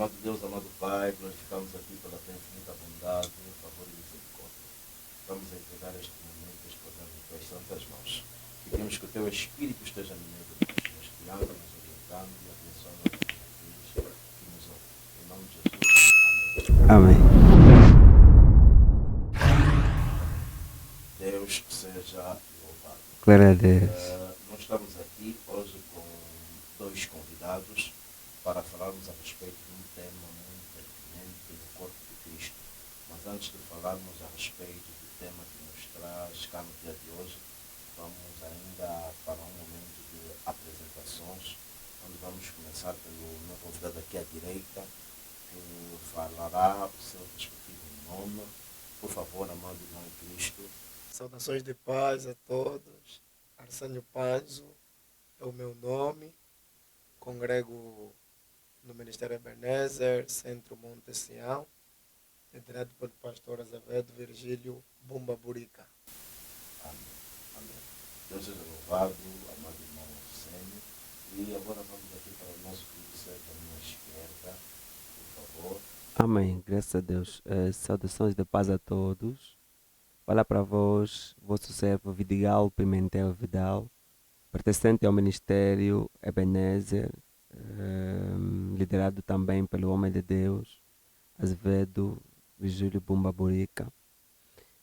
Amado Deus, amado Pai, glorificamos aqui pela tua infinita bondade, favor e misericórdia. Vamos entregar este momento, este programa em tuas santas mãos. Pedimos que o teu Espírito esteja no meio de nós, nos guiando, nos orientando e abençoando a vida daqueles que nos ouvem. Em nome de Jesus, amém. Amém. Deus seja louvado. Glória a Deus. Nós estamos aqui hoje com dois convidados para falarmos a respeito de um tema muito pertinente no corpo de Cristo. Mas antes de falarmos a respeito do tema que nos traz cá no dia de hoje, vamos ainda para um momento de apresentações, onde vamos começar pelo meu convidado aqui à direita, que falará o seu respectivo nome. Por favor, amado irmão em Cristo. Saudações de paz a todos. Arsênio Panzo é o meu nome. Congrego no Ministério Ebenezer, Centro Monte Sião, liderado pelo pastor Azevedo Virgílio Bumba Burica. Amém. Amém. Deus seja louvado, amado irmão Arsênio. E agora vamos aqui para o nosso querido ser da minha esquerda, por favor. Amém. Graças a Deus. Saudações de paz a todos. Fala para vós, vosso servo Vidigal Pimentel Vidal, pertencente ao Ministério Ebenezer, liderado também pelo homem de Deus, Azevedo Virgílio Bumba Burica.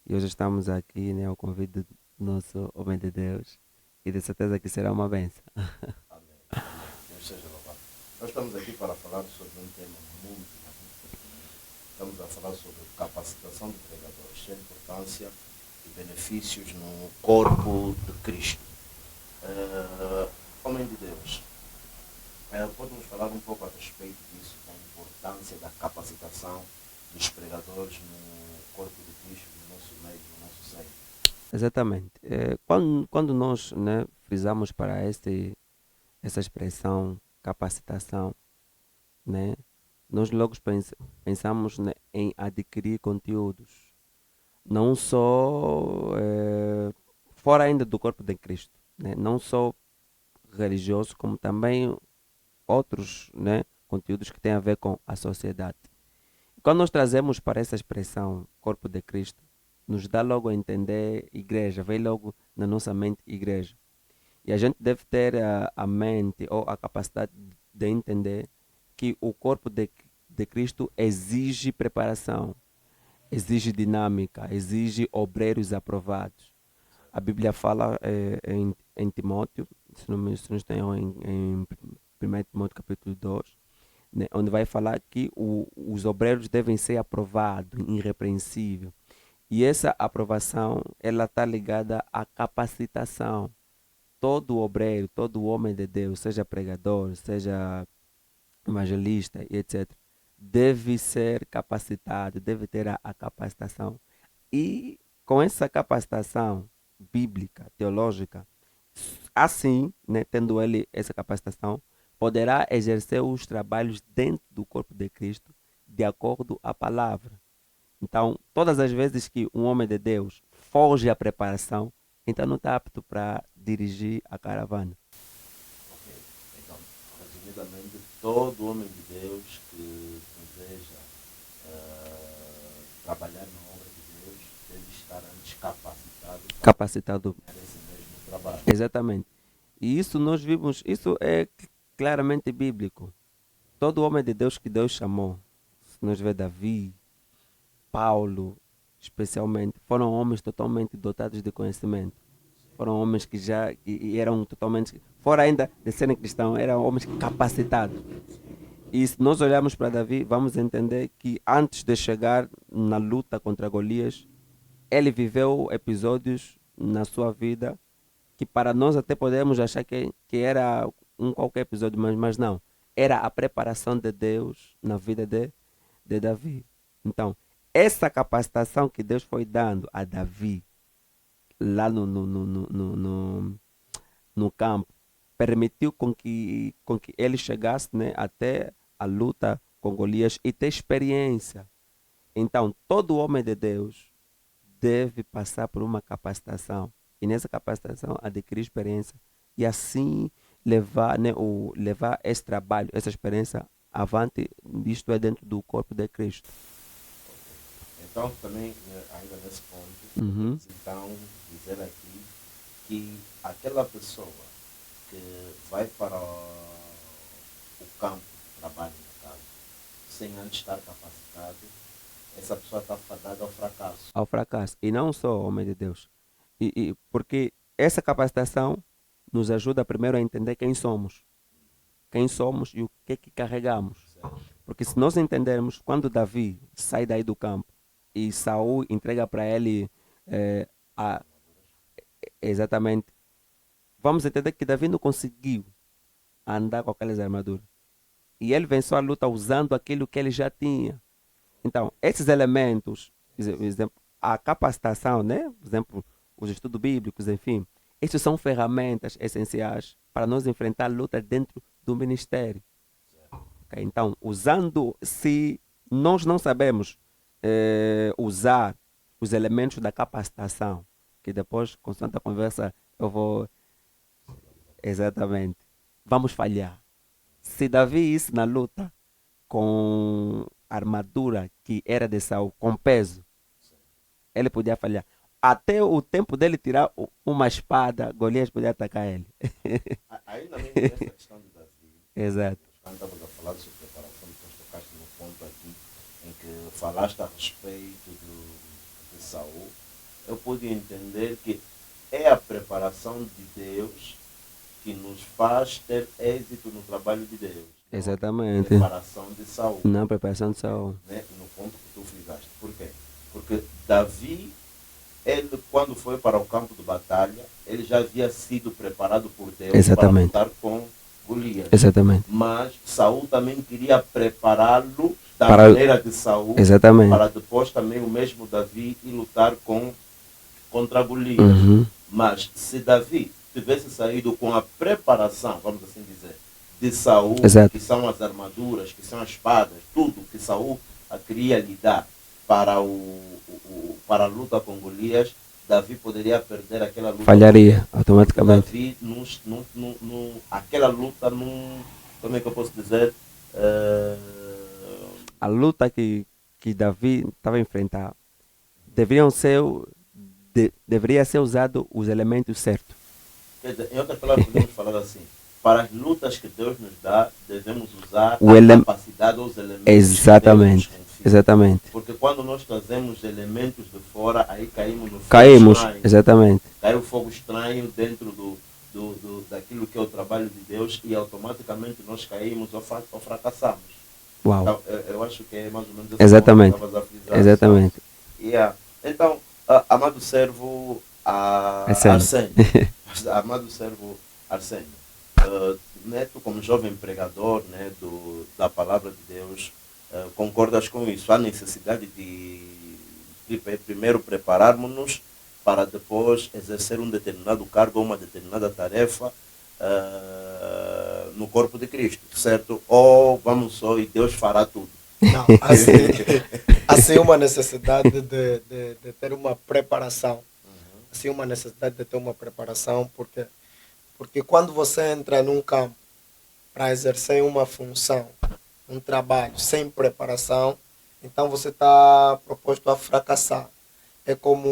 E hoje estamos aqui, né, ao convite do nosso homem de Deus, e de certeza que será uma benção. Amém. Amém. Deus seja louvado. Nós estamos aqui para falar sobre um tema muito pertinente. Estamos a falar sobre capacitação de pregadores, sua importância e benefícios no corpo de Cristo. Homem de Deus, pode-nos falar um pouco a respeito disso, da importância da capacitação dos pregadores no corpo de Cristo, no nosso meio, no nosso seio? Exatamente. Quando nós, né, frisamos para essa expressão capacitação, né, nós logo pensamos, né, em adquirir conteúdos, não só fora ainda do corpo de Cristo, né, não só religioso, como também outros, né, conteúdos que têm a ver com a sociedade. Quando nós trazemos para essa expressão corpo de Cristo, nos dá logo a entender igreja, vem logo na nossa mente igreja. E a gente deve ter a mente ou a capacidade de entender que o corpo de Cristo exige preparação, exige dinâmica, exige obreiros aprovados. A Bíblia fala em Timóteo, se não estou em 1 Timóteo capítulo 2, né, onde vai falar que os obreiros devem ser aprovados, irrepreensível. E essa aprovação, ela está ligada à capacitação. Todo obreiro, todo homem de Deus, seja pregador, seja evangelista e etc., deve ser capacitado, deve ter a capacitação. E com essa capacitação bíblica, teológica, assim, né, tendo ele essa capacitação, poderá exercer os trabalhos dentro do corpo de Cristo de acordo à palavra. Então, todas as vezes que um homem de Deus foge à preparação, então não está apto para dirigir a caravana. Ok. Então, resumidamente, todo homem de Deus que deseja trabalhar na obra de Deus deve estar antes capacitado Capacitado. para esse mesmo trabalho. Exatamente. E isso nós vimos, isso é claramente bíblico. Todo homem de Deus que Deus chamou, se nós vê Davi, Paulo, especialmente, foram homens totalmente dotados de conhecimento. Foram homens que já que eram totalmente, fora ainda de serem cristãos, eram homens capacitados. E se nós olharmos para Davi, vamos entender que antes de chegar na luta contra Golias, ele viveu episódios na sua vida que para nós até podemos achar que era um qualquer episódio, mas não. Era a preparação de Deus na vida de Davi. Então, essa capacitação que Deus foi dando a Davi lá no campo permitiu com que ele chegasse, né, até a luta com Golias e ter experiência. Então, todo homem de Deus deve passar por uma capacitação e nessa capacitação adquirir experiência e assim levar, né, levar esse trabalho, essa experiência avante, isto é dentro do corpo de Cristo. Então, também, ainda nesse ponto, Uhum. podemos então dizer aqui que aquela pessoa que vai para o campo de trabalho, no caso, sem antes estar capacitado, essa pessoa está fadada ao fracasso. Ao fracasso. E não só, homem de Deus. Porque essa capacitação nos ajuda primeiro a entender quem somos. Quem somos e o que é que carregamos. Certo? Porque se nós entendermos, quando Davi sai daí do campo e Saul entrega para ele eh, a- exatamente, vamos entender que Davi não conseguiu andar com aquelas armaduras. E ele venceu a luta usando aquilo que ele já tinha. Então, esses elementos, exemplo, a capacitação, né? Por exemplo, os estudos bíblicos, enfim, esses são ferramentas essenciais para nós enfrentar lutas dentro do ministério. Ok? Então, usando, se nós não sabemos usar os elementos da capacitação, que depois, com tanta conversa, eu vou. Exatamente. Vamos falhar. Se Davi isso na luta com armadura que era de Saul, com peso, ele podia falhar. Até o tempo dele tirar uma espada, Golias podia atacar ele. Ainda mesmo nessa questão de Davi, Exato. quando estávamos a falar sobre preparação, depois tocaste no ponto aqui em que falaste a respeito de Saul, eu pude entender que é a preparação de Deus que nos faz ter êxito no trabalho de Deus. Não a Exatamente. preparação de Saul, Na preparação de Saul. né? No ponto que tu frisaste. Por quê? Porque Davi, ele quando foi para o campo de batalha, ele já havia sido preparado por Deus Exatamente. para lutar com Golias. Exatamente. Mas Saul também queria prepará-lo da Para- maneira de Saul, Exatamente. para depois também o mesmo Davi ir lutar contra Golias. Uhum. Mas se Davi tivesse saído com a preparação, vamos assim dizer, de Saul, Exato. que são as armaduras, que são as espadas, tudo que Saul queria lhe dar para, para a luta com Golias, Davi poderia perder aquela luta. Falharia Porque automaticamente. Davi, aquela luta, como é que eu posso dizer? A luta que Davi estava a enfrentar deveria ser usado os elementos certos. Quer dizer, em outras palavras, podemos falar assim: para as lutas que Deus nos dá, devemos usar O a capacidade ou os elementos Exatamente. que Deus nos confia. Exatamente. Porque quando nós trazemos elementos de fora, aí caímos no fogo Caímos. estranho. Exatamente. Cai o fogo estranho dentro daquilo que é o trabalho de Deus e automaticamente nós caímos ou fracassamos. Uau. Então, eu acho que é mais ou menos esse Exatamente. ponto que estavas a frisar, Exatamente. sabe? Yeah. Então, amado servo Arsênio. amado servo Arsênio, né, tu como jovem pregador, né, da palavra de Deus, concordas com isso? Há necessidade de primeiro prepararmos-nos para depois exercer um determinado cargo ou uma determinada tarefa no corpo de Cristo, certo? Ou vamos só e Deus fará tudo? Não, assim uma necessidade de ter uma preparação. Assim uma necessidade de ter uma preparação, porque quando você entra num campo para exercer uma função, um trabalho sem preparação, então você está proposto a fracassar. É como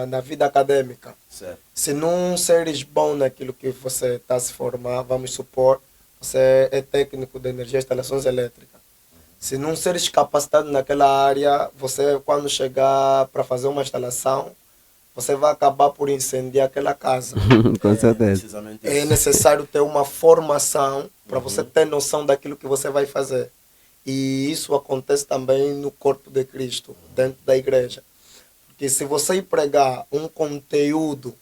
na vida acadêmica. Certo. Se não seres bom naquilo que você está a se formar, vamos supor, você é técnico de energia e instalações elétricas. Se não seres capacitado naquela área, você quando chegar para fazer uma instalação, você vai acabar por incendiar aquela casa. Com certeza. Precisamente É isso. necessário ter uma formação para você ter noção daquilo que você vai fazer. E isso acontece também no corpo de Cristo, dentro da igreja. Porque se você pregar um conteúdo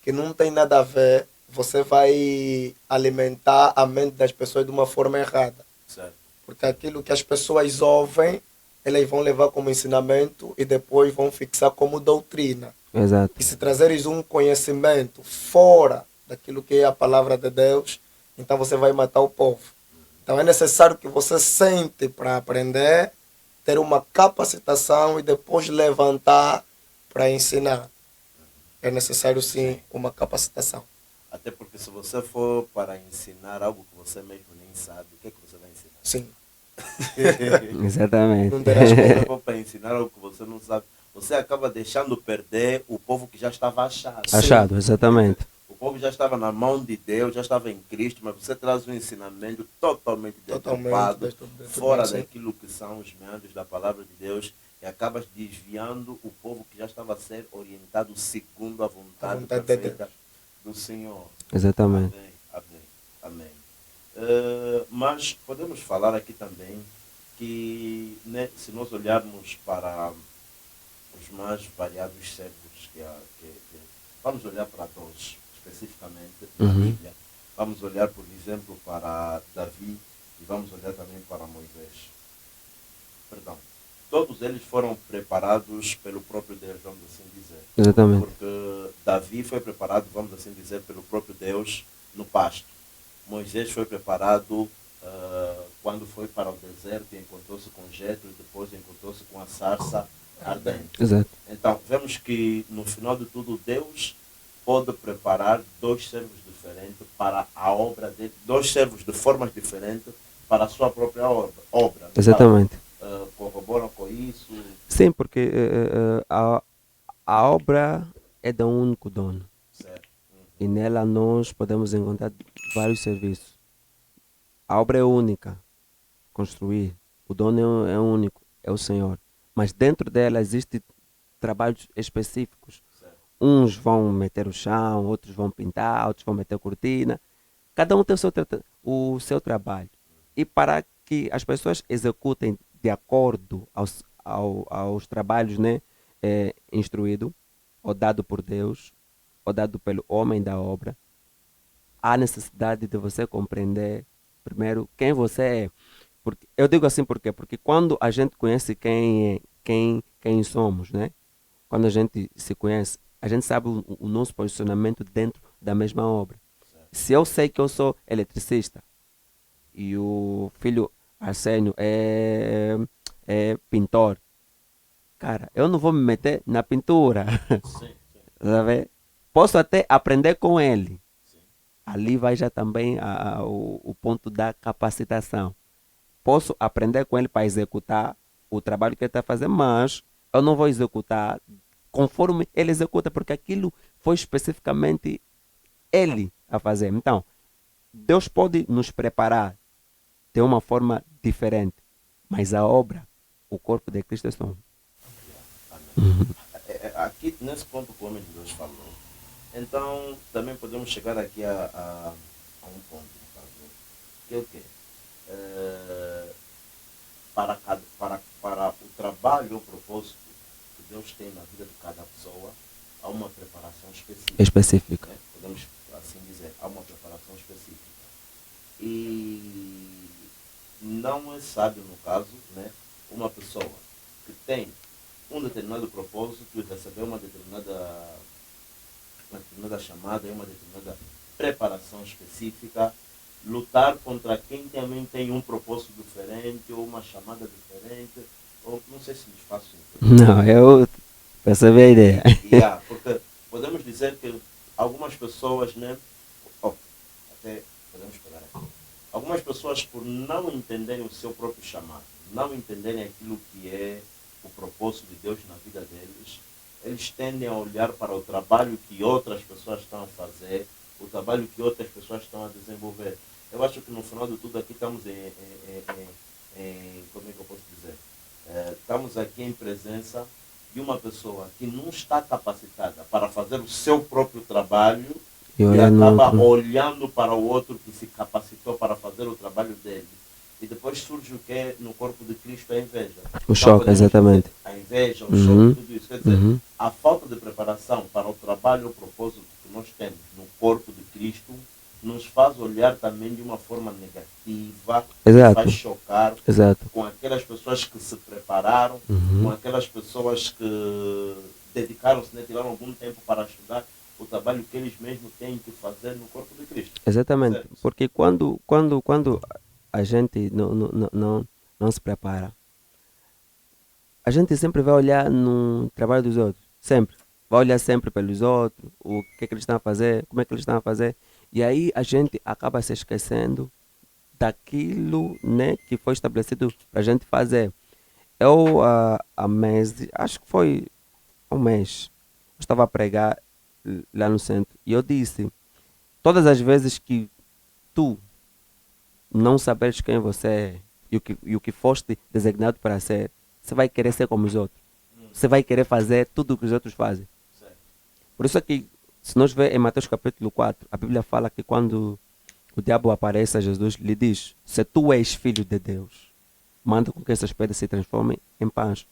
que não tem nada a ver, você vai alimentar a mente das pessoas de uma forma errada. Certo. Porque aquilo que as pessoas ouvem, elas vão levar como ensinamento e depois vão fixar como doutrina. Exato. E se trazeres um conhecimento fora daquilo que é a palavra de Deus, então você vai matar o povo. Então é necessário que você sente para aprender, ter uma capacitação e depois levantar para ensinar. É necessário sim uma capacitação. Até porque se você for para ensinar algo que você mesmo nem sabe, o que é que você vai ensinar? Sim. Exatamente. Não terás como. Tempo para ensinar algo que você não sabe. Você acaba deixando perder o povo que já estava achado. Achado, exatamente. O povo já estava na mão de Deus, já estava em Cristo, mas você traz um ensinamento totalmente Totalmente deturpado, deturpado, fora sim. daquilo que são os meandros da palavra de Deus, e acabas desviando o povo que já estava a ser orientado segundo a vontade, vontade de perfeita do Senhor. Exatamente. Amém, amém, amém. Mas podemos falar aqui também que, né, se nós olharmos para os mais variados servos vamos olhar para dois especificamente na Uhum. Bíblia. Vamos olhar, por exemplo, para Davi e vamos olhar também para Moisés. Perdão. Todos eles foram preparados pelo próprio Deus, vamos assim dizer. Exatamente. Porque Davi foi preparado, vamos assim dizer, pelo próprio Deus no pasto. Moisés foi preparado quando foi para o deserto e encontrou-se com Jetro e depois encontrou-se com a sarça ardente. Exato. Então, vemos que no final de tudo Deus pode preparar dois servos diferentes para a obra dele, dois servos de formas diferentes para a sua própria obra. Exatamente. Corroboram com isso? Sim, porque a obra é de um único dono. Certo. E nela nós podemos encontrar vários serviços. A obra é única, construir. O dono é único, é o Senhor. Mas dentro dela existem trabalhos específicos. Certo. Uns vão meter o chão, outros vão pintar, outros vão meter cortina. Cada um tem o seu trabalho. E para que as pessoas executem de acordo aos trabalhos, né, instruído, ou dado por Deus, ou dado pelo homem da obra, há necessidade de você compreender primeiro quem você é. Porque, eu digo assim por quê? Porque quando a gente conhece quem somos, né? Quando a gente se conhece, a gente sabe o nosso posicionamento dentro da mesma obra. Certo. Se eu sei que eu sou eletricista e o filho Arsênio é pintor, cara, eu não vou me meter na pintura. Sim, sim, Sabe? Posso até aprender com ele. sim. Ali vai já também o ponto da capacitação. Posso aprender com ele para executar o trabalho que ele está fazendo, mas eu não vou executar conforme ele executa, porque aquilo foi especificamente ele a fazer. Então, Deus pode nos preparar de uma forma diferente, mas a obra, o corpo de Cristo é só um. Amém. Aqui, nesse ponto que o homem de Deus falou, então também podemos chegar aqui a um ponto, no caso, que é o quê? Para o trabalho ou propósito que Deus tem na vida de cada pessoa, há uma preparação específica. Específica. Né? Podemos assim dizer, há uma preparação específica. E não é sábio, no caso, né, uma pessoa que tem um determinado propósito e receber uma determinada chamada, uma determinada preparação específica, lutar contra quem também tem um propósito diferente ou uma chamada diferente, ou não sei se lhes faço entender. Não, eu percebi a ideia. Porque podemos dizer que algumas pessoas, né, até podemos pegar aqui, algumas pessoas por não entenderem o seu próprio chamado, não entenderem aquilo que é o propósito de Deus na vida deles, eles tendem a olhar para o trabalho que outras pessoas estão a fazer, o trabalho que outras pessoas estão a desenvolver. Eu acho que no final de tudo aqui estamos como é que eu posso dizer? Estamos aqui em presença de uma pessoa que não está capacitada para fazer o seu próprio trabalho e acaba olhando para o outro que se capacitou para fazer o trabalho dele. E depois surge o que é no corpo de Cristo a inveja. O choque, exatamente. A inveja, o choque, tudo isso. Quer dizer, Uhum. a falta de preparação para o trabalho ou propósito que nós temos no corpo de Cristo nos faz olhar também de uma forma negativa, Exato. faz chocar Exato. com aquelas pessoas que se prepararam, com aquelas pessoas que dedicaram-se, né, tiraram algum tempo para estudar o trabalho que eles mesmos têm que fazer no corpo de Cristo. Exatamente, Certo? porque quando a gente não se prepara, a gente sempre vai olhar no trabalho dos outros, sempre. Vai olhar sempre pelos outros, o que é que eles estão a fazer, como é que eles estão a fazer, e aí a gente acaba se esquecendo daquilo, né, que foi estabelecido para a gente fazer. Eu, há meses, acho que foi um mês, eu estava a pregar lá no centro e eu disse: todas as vezes que tu não saberes quem você é e o que foste designado para ser, você vai querer ser como os outros. Você vai querer fazer tudo o que os outros fazem. Certo. Por isso é que, se nós vemos em Mateus capítulo 4, a Bíblia fala que quando o diabo aparece a Jesus, lhe diz: se tu és filho de Deus, manda com que essas pedras se transformem em pães.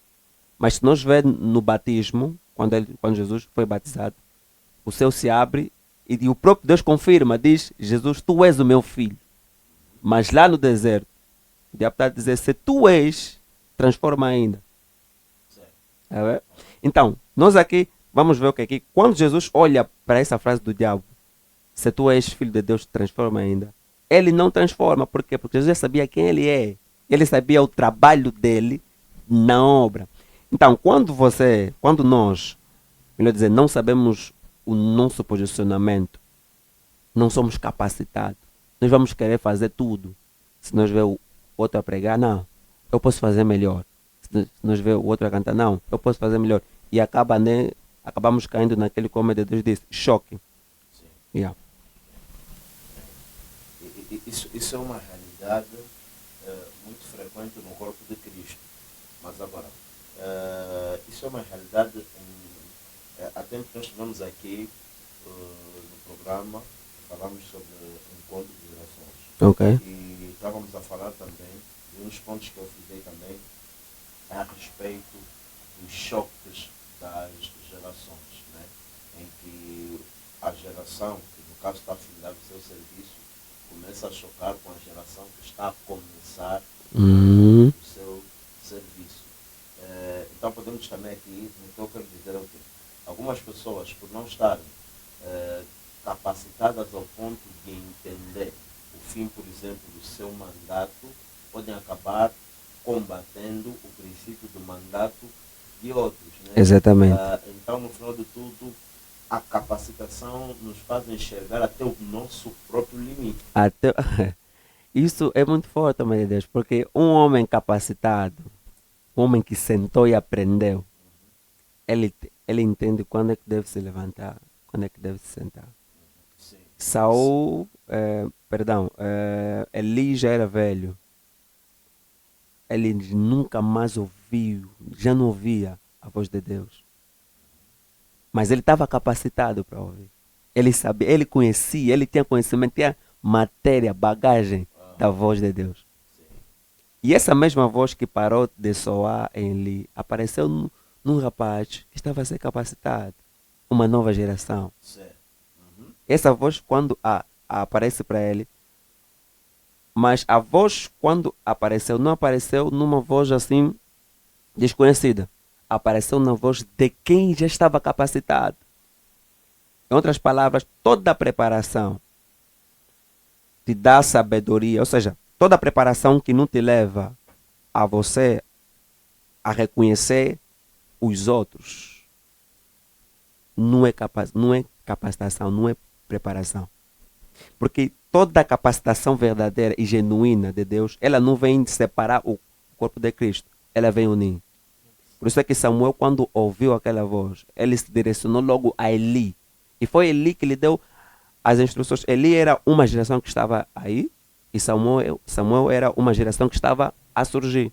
Mas se nós vemos no batismo, quando Jesus foi batizado, o céu se abre e o próprio Deus confirma, diz: Jesus, tu és o meu filho. Mas lá no deserto, o diabo está a dizer: se tu és, transforma ainda. Certo. Tá vendo? Então, nós aqui vamos ver o que é que quando Jesus olha para essa frase do diabo, se tu és filho de Deus, transforma ainda. Ele não transforma, por quê? Porque Jesus já sabia quem ele é. Ele sabia o trabalho dele na obra. Então, quando nós, melhor dizer, não sabemos o nosso posicionamento, não somos capacitados, nós vamos querer fazer tudo. Se nós vemos o outro a pregar, não, eu posso fazer melhor. Se nós vemos o outro a cantar, não, eu posso fazer melhor. E acabamos caindo naquele, como Deus disse, choque. Sim. Yeah. Isso é uma realidade muito frequente no corpo de Cristo. Mas agora, isso é uma realidade. Há tempo que nós estivemos aqui no programa, falamos sobre encontro de gerações. Ok. E estávamos a falar também, e um dos pontos que eu frisei também é a respeito dos choques das gerações, né? Em que a geração, que no caso está a finalizar o seu serviço, começa a chocar com a geração que está a começar o seu serviço. Então podemos também aqui, no que eu quero dizer é o quê? Algumas pessoas, por não estarem capacitadas ao ponto de entender o fim, por exemplo, do seu mandato, podem acabar combatendo o princípio do mandato de outros. Né? Exatamente. Então, no final de tudo, a capacitação nos faz enxergar até o nosso próprio limite. Isso é muito forte, amor de Deus, porque um homem capacitado, um homem que sentou e aprendeu, ele entende quando é que deve se levantar, quando é que deve se sentar. Sim. Saul, Eli já era velho. Ele nunca mais ouviu, já não ouvia a voz de Deus. Mas ele estava capacitado para ouvir. Ele sabia, ele conhecia, ele tinha conhecimento, tinha matéria, bagagem da voz de Deus. Sim. E essa mesma voz que parou de soar em Eli apareceu num rapaz que estava a ser capacitado. Uma nova geração. Certo. Essa voz, quando aparece para ele, mas a voz, quando apareceu, não apareceu numa voz assim desconhecida. Apareceu na voz de quem já estava capacitado. Em outras palavras, toda a preparação te dá sabedoria, ou seja, toda a preparação que não te leva a você a reconhecer os outros não é capacitação, não é preparação. Porque toda a capacitação verdadeira e genuína de Deus, ela não vem separar o corpo de Cristo, ela vem unir. Por isso é que Samuel, quando ouviu aquela voz, ele se direcionou logo a Eli. E foi Eli que lhe deu as instruções. Eli era uma geração que estava aí e Samuel era uma geração que estava a surgir.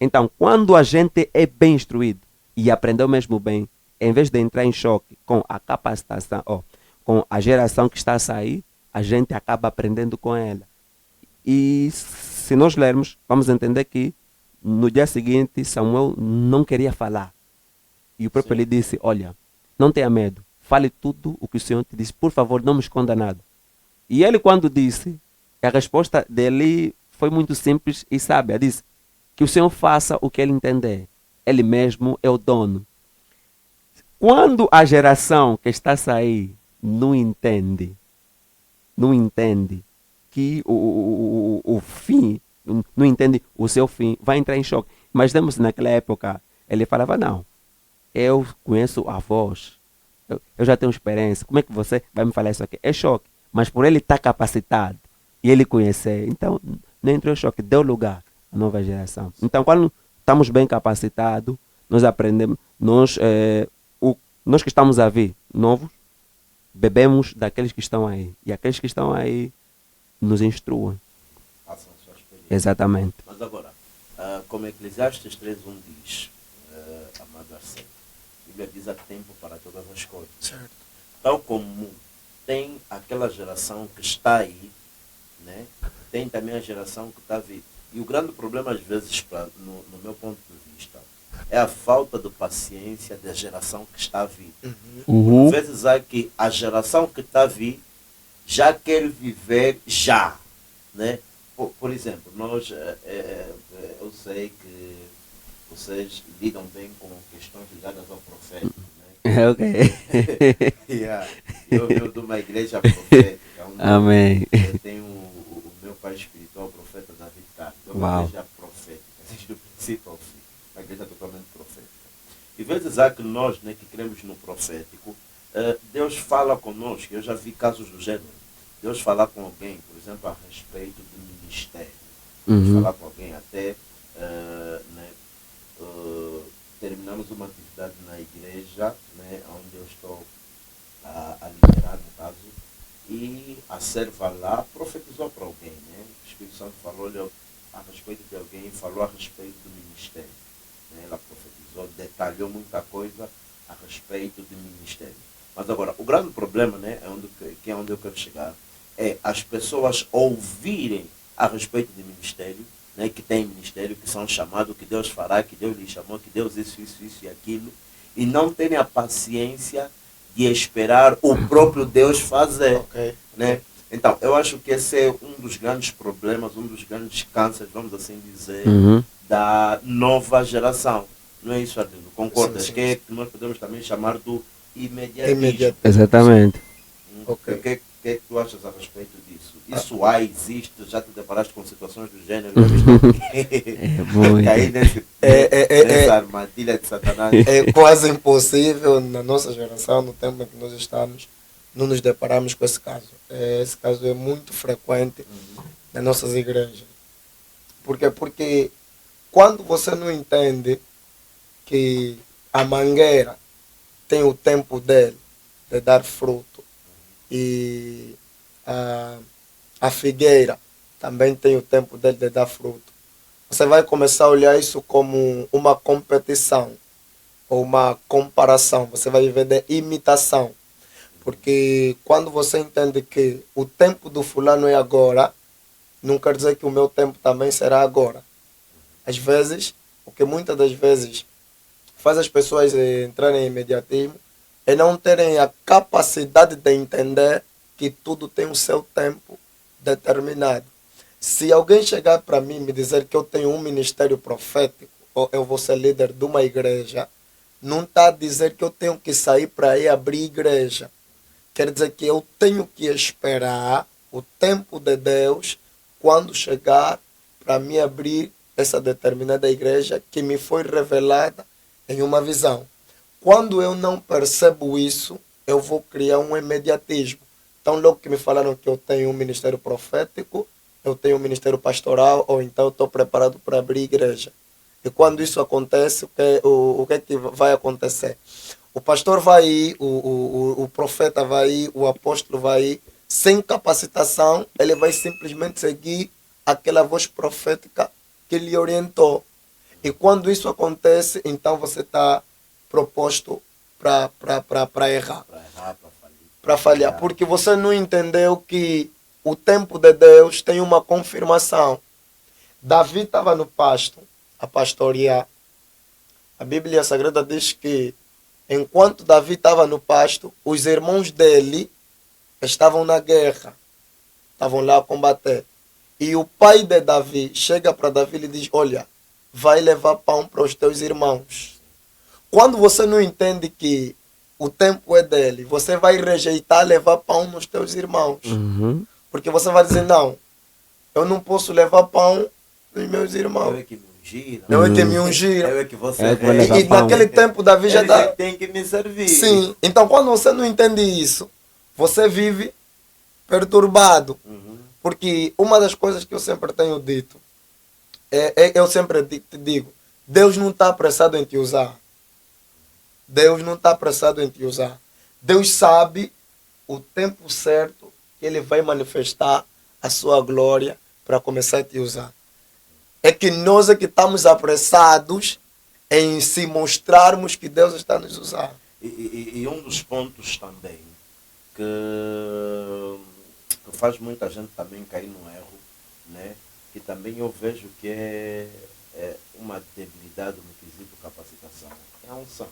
Então, quando a gente é bem instruído e aprendeu mesmo bem, em vez de entrar em choque com a capacitação, com a geração que está a sair, a gente acaba aprendendo com ela. E se nós lermos, vamos entender que no dia seguinte Samuel não queria falar. E o próprio Eli disse: olha, não tenha medo, fale tudo o que o Senhor te disse, por favor, não me esconda nada. E ele, quando disse, a resposta dele foi muito simples e sábia. Disse que o Senhor faça o que ele entender. Ele mesmo é o dono. Quando a geração que está a sair não entende que o fim, não entende o seu fim, vai entrar em choque. Mas naquela época, ele falava: não, eu conheço a voz, eu já tenho experiência, como é que você vai me falar isso aqui? É choque. Mas por ele estar capacitado e ele conhecer, então não entrou em choque, deu lugar à nova geração. Então, quando estamos bem capacitados, nós aprendemos, nós que estamos a vir, novos, bebemos daqueles que estão aí. E aqueles que estão aí nos instruem. Passam a sua experiência. Exatamente. Mas agora, como Eclesiastes 3:1 diz, amado Arsênio, a Bíblia diz há tempo para todas as coisas. Certo. Tal como tem aquela geração que está aí, né? Tem também a geração que está a vir. E o grande problema, às vezes, no meu ponto de vista, é a falta de paciência da geração que está a vir. Às vezes há que a geração que está a vir já quer viver já. Né? Por exemplo, nós, eu sei que vocês lidam bem com questões ligadas ao profético. Né? Ok. Yeah. Eu de uma igreja profética. Amém. Eu tenho o meu pai espiritual, o profeta David Carlos. É uma igreja profética, desde o princípio ao fim. Uma igreja totalmente profética. E vezes há que nós, né, que cremos no profético, Deus fala conosco. Eu já vi casos do gênero. Deus falar com alguém, por exemplo, a respeito do ministério. Deus falar com alguém até né, terminamos uma atividade na igreja, né, onde eu estou a liderar, no caso, e a serva lá profetizou para alguém. Né? O Espírito Santo falou-lhe a respeito de alguém, falou a respeito do ministério. Né? Ela profetizou, detalhou muita coisa a respeito do ministério. Mas agora, o grande problema, né, é onde eu quero chegar, é as pessoas ouvirem a respeito de ministério, né, que tem ministério, que são chamados, que Deus fará, que Deus lhe chamou, que Deus isso e aquilo, e não terem a paciência de esperar o próprio Deus fazer. Ok. Né? Então, eu acho que esse é um dos grandes problemas, um dos grandes cânceres, vamos assim dizer, da nova geração. Não é isso, Arlindo? Concordas? Sim, sim, Que é que nós podemos também chamar do imediatismo. Exatamente. Okay. O que é que tu achas a respeito disso? Isso existe? Já te deparaste com situações do gênero? Cair nessa armadilha de Satanás? É quase impossível na nossa geração, no tempo em que nós estamos, não nos depararmos com esse caso. Esse caso é muito frequente nas nossas igrejas. Por quê? Porque quando você não entende que a mangueira tem o tempo dele de dar fruto, e a figueira também tem o tempo dele de dar fruto, você vai começar a olhar isso como uma competição ou uma comparação. Você vai viver de imitação. Porque quando você entende que o tempo do fulano é agora, não quer dizer que o meu tempo também será agora. Às vezes, o que muitas das vezes faz as pessoas entrarem em imediatismo é não terem a capacidade de entender que tudo tem o seu tempo determinado. Se alguém chegar para mim e me dizer que eu tenho um ministério profético, ou eu vou ser líder de uma igreja, não está a dizer que eu tenho que sair para ir abrir igreja. Quer dizer que eu tenho que esperar o tempo de Deus quando chegar para me abrir essa determinada igreja que me foi revelada em uma visão. Quando eu não percebo isso, eu vou criar um imediatismo. Então, logo que me falaram que eu tenho um ministério profético, eu tenho um ministério pastoral, ou então eu estou preparado para abrir igreja. E quando isso acontece, o que é que vai acontecer? O pastor vai ir, o profeta vai ir, o apóstolo vai ir, sem capacitação, ele vai simplesmente seguir aquela voz profética que lhe orientou. E quando isso acontece, então você está proposto para errar. Para falhar. Porque você não entendeu que o tempo de Deus tem uma confirmação. Davi estava no pasto, a pastorear. A Bíblia Sagrada diz que enquanto Davi estava no pasto, os irmãos dele estavam na guerra. Estavam lá a combater. E o pai de Davi chega para Davi e lhe diz: olha, vai levar pão para os teus irmãos. Quando você não entende que o tempo é dele, você vai rejeitar levar pão nos teus irmãos. Porque você vai dizer: não, eu não posso levar pão nos meus irmãos. Eu é que me ungiram. Eu é que me ungiram. Eu é que você E naquele tempo Davi já está... tem que me servir. Sim. Então quando você não entende isso, você vive perturbado. Porque uma das coisas que eu sempre tenho dito, eu sempre te digo, Deus não está apressado em te usar. Deus não está apressado em te usar. Deus sabe o tempo certo que Ele vai manifestar a sua glória para começar a te usar. É que nós é que estamos apressados em se mostrarmos que Deus está nos usar. E um dos pontos também que faz muita gente também cair no erro, né? Que também eu vejo que é uma debilidade no quesito capacitação, é a unção.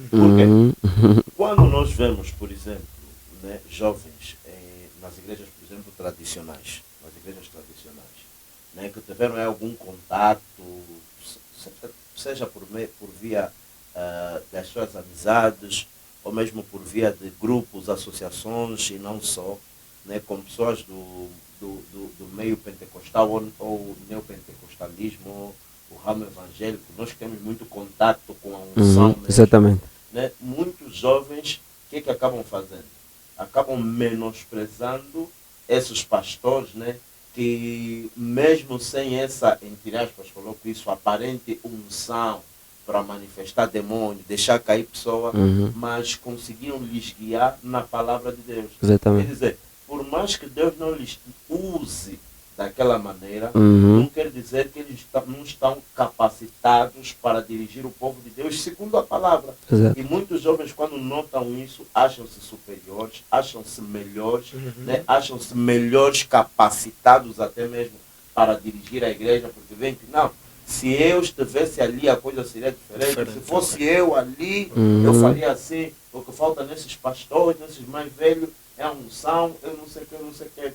Porque quando nós vemos, por exemplo, né, jovens nas igrejas, por exemplo, tradicionais, né, que tiveram algum contato, seja por via das suas amizades, ou mesmo por via de grupos, associações e não só, né, com pessoas do meio pentecostal ou neopentecostalismo, o ramo evangélico, nós temos muito contato com a unção mesmo, exatamente. né? Muitos jovens, o que acabam fazendo? Acabam menosprezando esses pastores, né? Que mesmo sem essa, entre aspas, coloco isso, aparente unção para manifestar demônio, deixar cair pessoa, mas conseguiram lhes guiar na palavra de Deus. Exatamente. Quer dizer, por mais que Deus não lhes use daquela maneira, não quer dizer que eles não estão capacitados para dirigir o povo de Deus segundo a palavra. Exato. E muitos jovens, quando notam isso, acham-se superiores, acham-se melhores, né? Acham-se melhores capacitados até mesmo para dirigir a igreja, porque vem que não, se eu estivesse ali a coisa seria diferente, se fosse eu ali, eu faria assim. O que falta nesses pastores, nesses mais velhos, é a unção, eu não sei o que.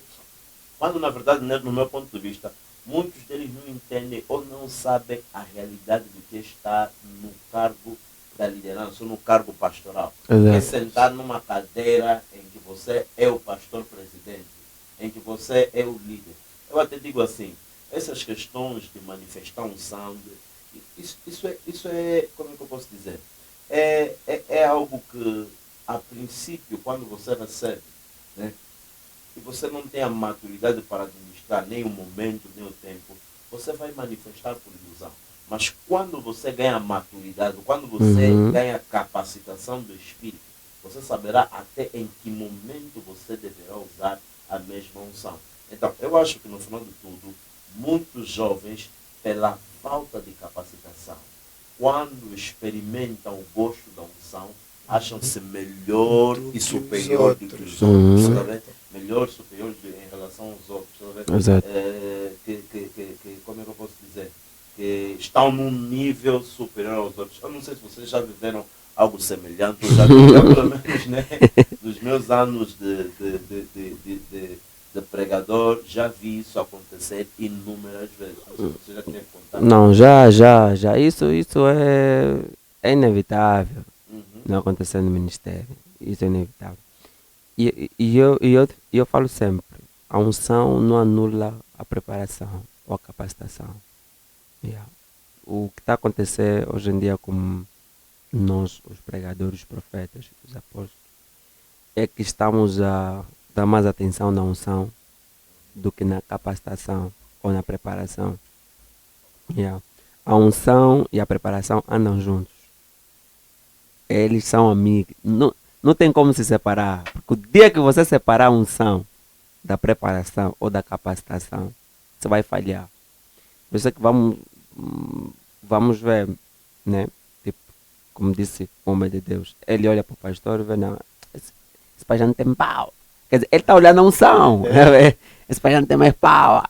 Quando, na verdade, no meu ponto de vista, muitos deles não entendem ou não sabem a realidade do que está no cargo da liderança, ou no cargo pastoral. Exato. É sentar numa cadeira em que você é o pastor presidente, em que você é o líder. Eu até digo assim, essas questões de manifestar unção, isso é, como é que eu posso dizer? É algo que, a princípio, quando você recebe, né, e você não tem a maturidade para administrar nem o momento, nem o tempo, você vai manifestar por ilusão. Mas quando você ganha maturidade, quando você ganha capacitação do Espírito, você saberá até em que momento você deverá usar a mesma unção. Então, eu acho que no final de tudo, muitos jovens, pela falta de capacitação, quando experimentam o gosto da unção, acham-se melhor e superior do que os outros, sabe? Melhor e superior em relação aos outros, sabe? Como é que eu posso dizer? Que estão num nível superior aos outros. Eu não sei se vocês já viveram algo semelhante, eu já vivi, pelo menos, né, dos meus anos de pregador, já vi isso acontecer inúmeras vezes. Não sei se você já tinha contado. Não, já. Isso é inevitável. Não acontecer no ministério. Isso é inevitável. E eu falo sempre, a unção não anula a preparação ou a capacitação. Yeah. O que está a acontecer hoje em dia com nós, os pregadores, os profetas, os apóstolos, é que estamos a dar mais atenção na unção do que na capacitação ou na preparação. Yeah. A unção e a preparação andam juntos. Eles são amigos. Não tem como se separar. Porque o dia que você separar a unção da preparação ou da capacitação, você vai falhar. Por isso é que vamos ver, né? Tipo, como disse o homem de Deus, ele olha para o pastor e vê, não, esse pai já não tem pau. Quer dizer, ele está olhando a unção. Esse pai já não tem mais pau.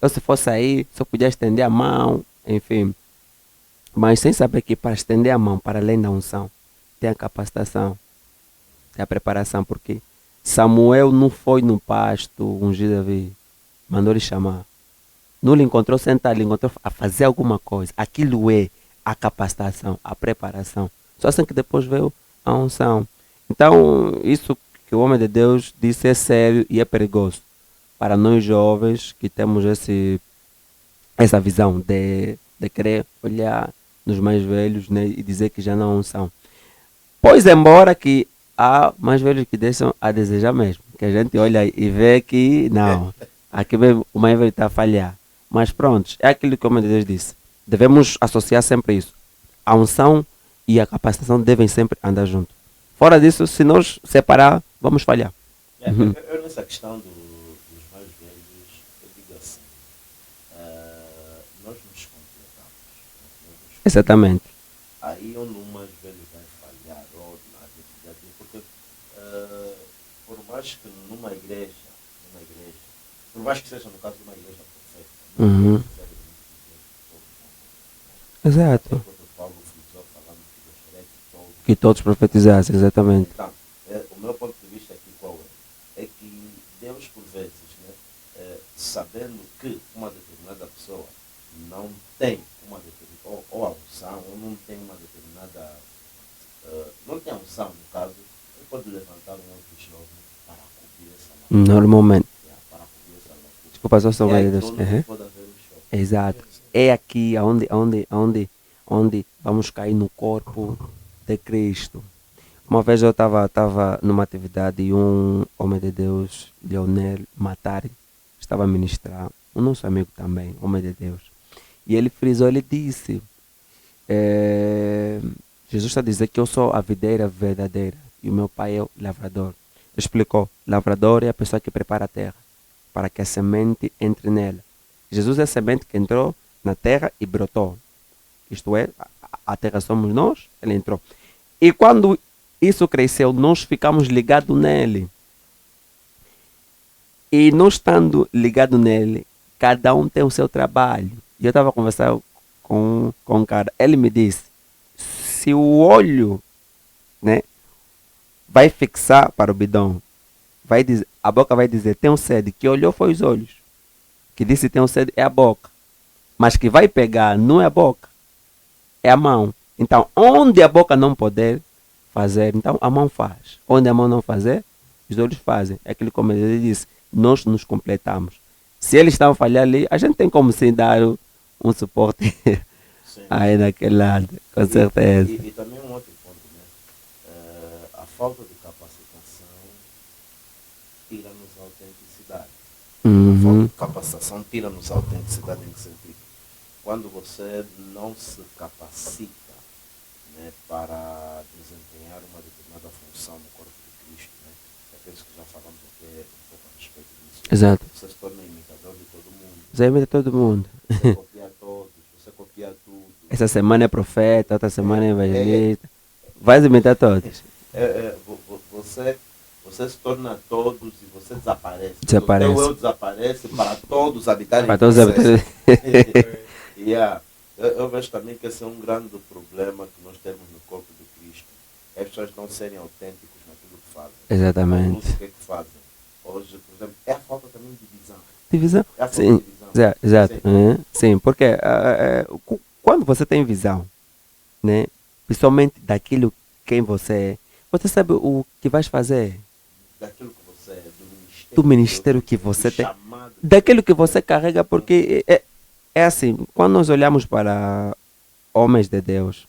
Eu, se fosse aí, só podia estender a mão, enfim. Mas sem saber que para estender a mão, para além da unção, tem a capacitação, tem a preparação. Porque Samuel não foi no pasto ungir Davi, mandou ele chamar. Não lhe encontrou sentado, lhe encontrou a fazer alguma coisa. Aquilo é a capacitação, a preparação. Só assim que depois veio a unção. Então, isso que o homem de Deus disse é sério e é perigoso para nós jovens que temos essa visão de querer olhar nos mais velhos, né, e dizer que já não são. Pois embora que há mais velhos que deixam a desejar mesmo. Que a gente olha e vê que não, aqui mesmo uma árvore está a falhar. Mas pronto, é aquilo que o homem de Deus disse. Devemos associar sempre isso. A unção e a capacitação devem sempre andar junto. Fora disso, se nós separar, vamos falhar. Eu nessa questão dos mais velhos, eu digo assim, nós nos completamos. Exatamente. Aí onde o mais velho vai falhar, ou na atividade, porque por mais que numa igreja, por mais que seja no caso de uma igreja perfeita, Uhum. não deve Exato. o Paulo frisou falando que gostaria que todos. Que todos profetizassem, exatamente. Então, o meu ponto de vista aqui qual é? É que Deus, por vezes, né, sabendo que uma determinada pessoa não tem uma determinada, ou a unção, ou não tem uma determinada, não tem a unção, no caso, ele pode levantar um outro jovem para cobrir essa lacuna. Normalmente. Para cobrir essa lacuna. Desculpa, só sobre E aí, Deus. todo mundo pode haver um choque. Exato. É aqui onde vamos cair no corpo de Cristo. Uma vez eu estava numa atividade e um homem de Deus, Leonel Matari, estava a ministrar, o nosso amigo também, homem de Deus. E ele frisou, ele disse, Jesus está a dizer que eu sou a videira verdadeira e o meu pai é o lavrador. Explicou, lavrador é a pessoa que prepara a terra para que a semente entre nela. Jesus é a semente que entrou na terra e brotou. Isto é, a terra somos nós, ele entrou. E quando isso cresceu, nós ficamos ligados nele. E nós estando ligados nele, cada um tem o seu trabalho. E eu estava conversando com um cara, ele me disse, se o olho, né, vai fixar para o bidão, vai dizer, a boca vai dizer, tenho sede, que olhou foi os olhos. Que disse tenho sede é a boca. Mas que vai pegar não é a boca, é a mão. Então, onde a boca não poder fazer, então a mão faz. Onde a mão não fazer, os olhos fazem. É aquilo como ele disse, nós nos completamos. Se eles estão a falhar ali, a gente tem como sim dar um suporte aí naquele lado, com certeza. E também um outro ponto, né? A falta de capacitação tira-nos a autenticidade. A falta de capacitação tira-nos a autenticidade em que sentido? Quando você não se capacita, né, para desempenhar uma determinada função no corpo de Cristo, né? É aqueles que já falamos aqui um pouco a respeito disso. Exato. Você se torna imitador de todo mundo. Você imita todo mundo. Você copia todos, você copia tudo. Essa semana é profeta, outra semana é evangelista. Vai imitar todos. Você se torna todos e você desaparece. Desaparece. O teu eu desaparece para todos habitarem Para todos habitarem. Yeah. Eu vejo também que esse é um grande problema que nós temos no corpo de Cristo. As pessoas não serem autênticos naquilo que fazem. Exatamente. O que é que fazem? Hoje, por exemplo, é a falta também de visão. Divisão? É a falta Sim, de visão. exato. Sim. Sim, porque quando você tem visão, né, principalmente daquilo quem você é, você sabe o que vais fazer. Daquilo que você é, do ministério que você tem, chamado, daquilo que você carrega, porque é assim, quando nós olhamos para homens de Deus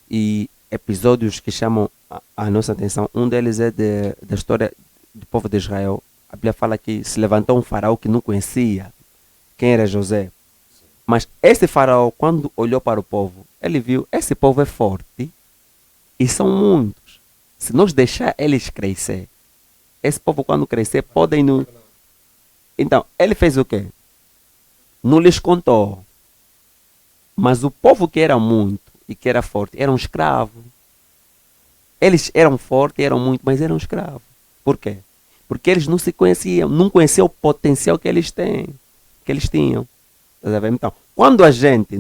e episódios que chamam a nossa atenção, um deles é da história do povo de Israel. A Bíblia fala que se levantou um faraó que não conhecia quem era José. Mas esse faraó, quando olhou para o povo, ele viu, esse povo é forte e são muitos. Se nós deixar eles crescer, esse povo quando crescer podem não... Então, ele fez o quê? Não lhes contou. Mas o povo que era muito e que era forte, eram escravos. Eles eram fortes, eram muito, mas eram escravos. Por quê? Porque eles não se conheciam, não conheciam o potencial que eles têm, que eles tinham. Então, quando a gente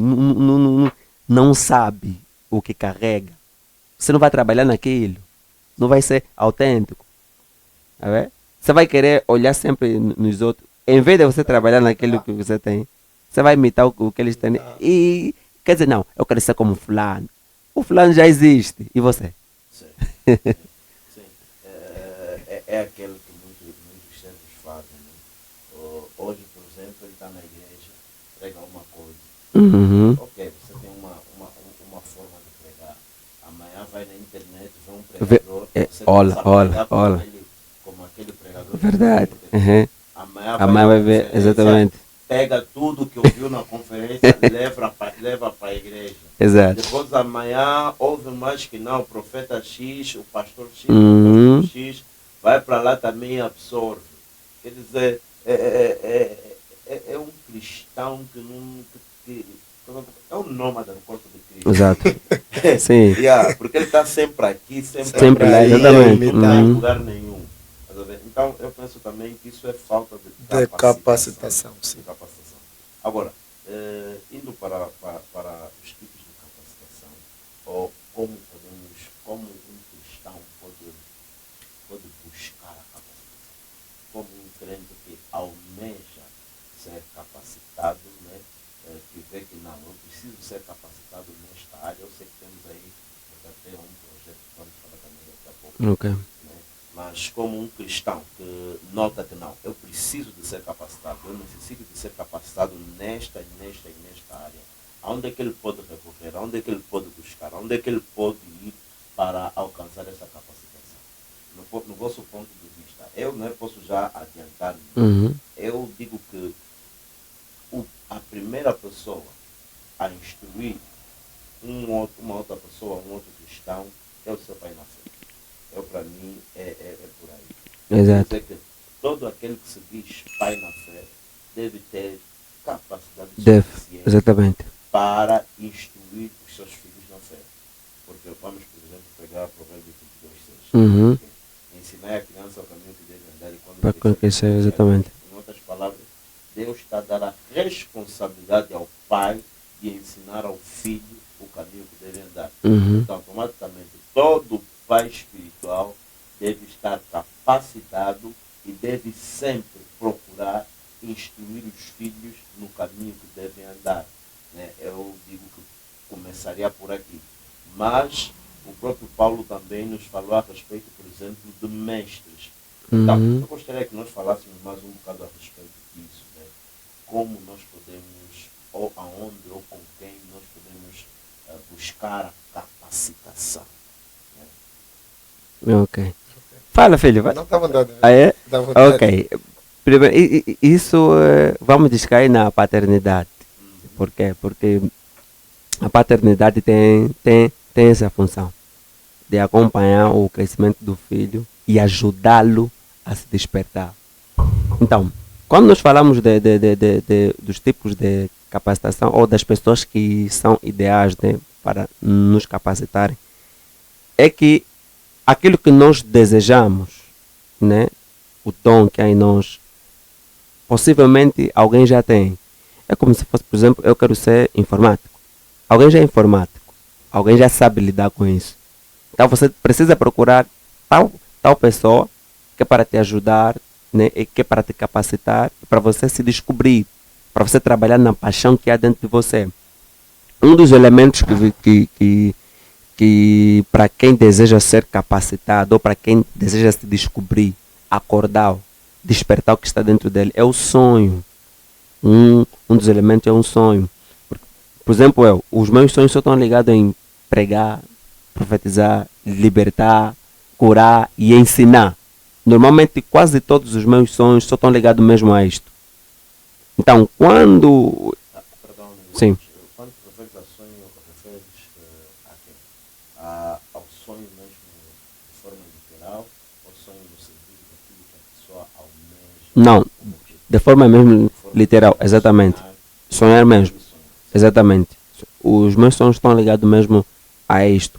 não sabe o que carrega, você não vai trabalhar naquilo, não vai ser autêntico. Tá vendo? Você vai querer olhar sempre nos outros, em vez de você trabalhar naquilo que você tem, você vai imitar o que eles têm. E quer dizer, não, eu quero ser como fulano. O fulano já existe. E você? Sim. Sim. É aquele que muitos centros fazem. Né? Hoje, por exemplo, ele está na igreja, prega uma coisa. Uhum. Ok, você tem uma forma de pregar. Amanhã vai na internet, vê um pregador. Você olha. como aquele pregador. Verdade. Uhum. Amanhã A mãe vai ver, conferência, exatamente. pega tudo que ouviu na conferência, leva para a igreja. Exato. Depois amanhã ouve mais que não, o profeta X, o pastor X, Uhum. o pastor X, vai para lá também e absorve. Quer dizer, é um cristão que não. É um nômade do corpo de Cristo. Exato. Sim. Yeah, porque ele está sempre aqui, Sempre lá, aí, exatamente. não está em Uhum. lugar nenhum. Tá vendo? Então, eu penso também que isso é falta De capacitação, sim. de capacitação. Agora, indo para os tipos de capacitação, ou como um cristão pode buscar a capacitação, como um crente que almeja ser capacitado, né? Que vê que não, eu preciso ser capacitado nesta área. Eu sei que temos aí até um projeto que vamos falar também daqui a pouco. Ok. Né? Mas como um cristão que nota que não, eu preciso de ser capacitado, eu necessito de ser capacitado nesta área. Aonde é que ele pode recorrer? Aonde é que ele pode buscar? Aonde é que ele pode ir para alcançar essa capacitação? No vosso ponto de vista, eu não posso já adiantar. Uhum. Eu digo que a primeira pessoa a instruir uma outra pessoa, um outro cristão, é o seu pai na fé. Para mim, é por aí. Exato. Quer dizer que todo aquele que se diz pai na fé deve ter capacidade Deve. suficiente Exatamente. para instruir os seus filhos na fé. Porque vamos, por exemplo, pegar Provérbios 22:6. Uhum. Ensinar a criança o caminho que deve andar e quando Para conhecer, exatamente. Em outras palavras, Deus está a dar a responsabilidade ao pai de ensinar ao filho o caminho que deve andar. Uhum. Então, automaticamente, todo pai espiritual deve estar capacitado e deve sempre procurar instruir os filhos no caminho que devem andar. Né? Eu digo que começaria por aqui. Mas o próprio Paulo também nos falou a respeito, por exemplo, de mestres. Então, Uhum. eu gostaria que nós falássemos mais um bocado a respeito disso. Né? Como nós podemos, ou aonde, ou com quem nós podemos buscar a capacitação. Ok. Fala, filho. Vai. Não está à vontade. Ah, é? Dá vontade. Ok. Primeiro, isso vamos descair na paternidade. Por quê? Porque a paternidade tem essa função de acompanhar o crescimento do filho e ajudá-lo a se despertar. Então, quando nós falamos dos tipos de capacitação ou das pessoas que são ideais, né, para nos capacitarem, é que aquilo que nós desejamos, né, o dom que há em nós, possivelmente alguém já tem. É como se fosse, por exemplo, eu quero ser informático. Alguém já é informático. Alguém já sabe lidar com isso. Então você precisa procurar tal pessoa que é para te ajudar, né, e que é para te capacitar, para você se descobrir, para você trabalhar na paixão que há dentro de você. Um dos elementos que para quem deseja ser capacitado ou para quem deseja se descobrir, acordar, despertar o que está dentro dele, é o sonho. Um dos elementos é um sonho. Por exemplo, os meus sonhos só estão ligados em pregar, profetizar, libertar, curar e ensinar. Normalmente, quase todos os meus sonhos só estão ligados mesmo a isto. Então, quando... Perdão, Sim. Quando te referes a sonho, referes a quem? Ao sonho mesmo de forma literal ou sonho no sentido daquilo que a pessoa almeja? Não, como objetivo? de forma mesmo De forma literal, exatamente. Sonhar mesmo. Exatamente. Os meus sonhos estão ligados mesmo a isto.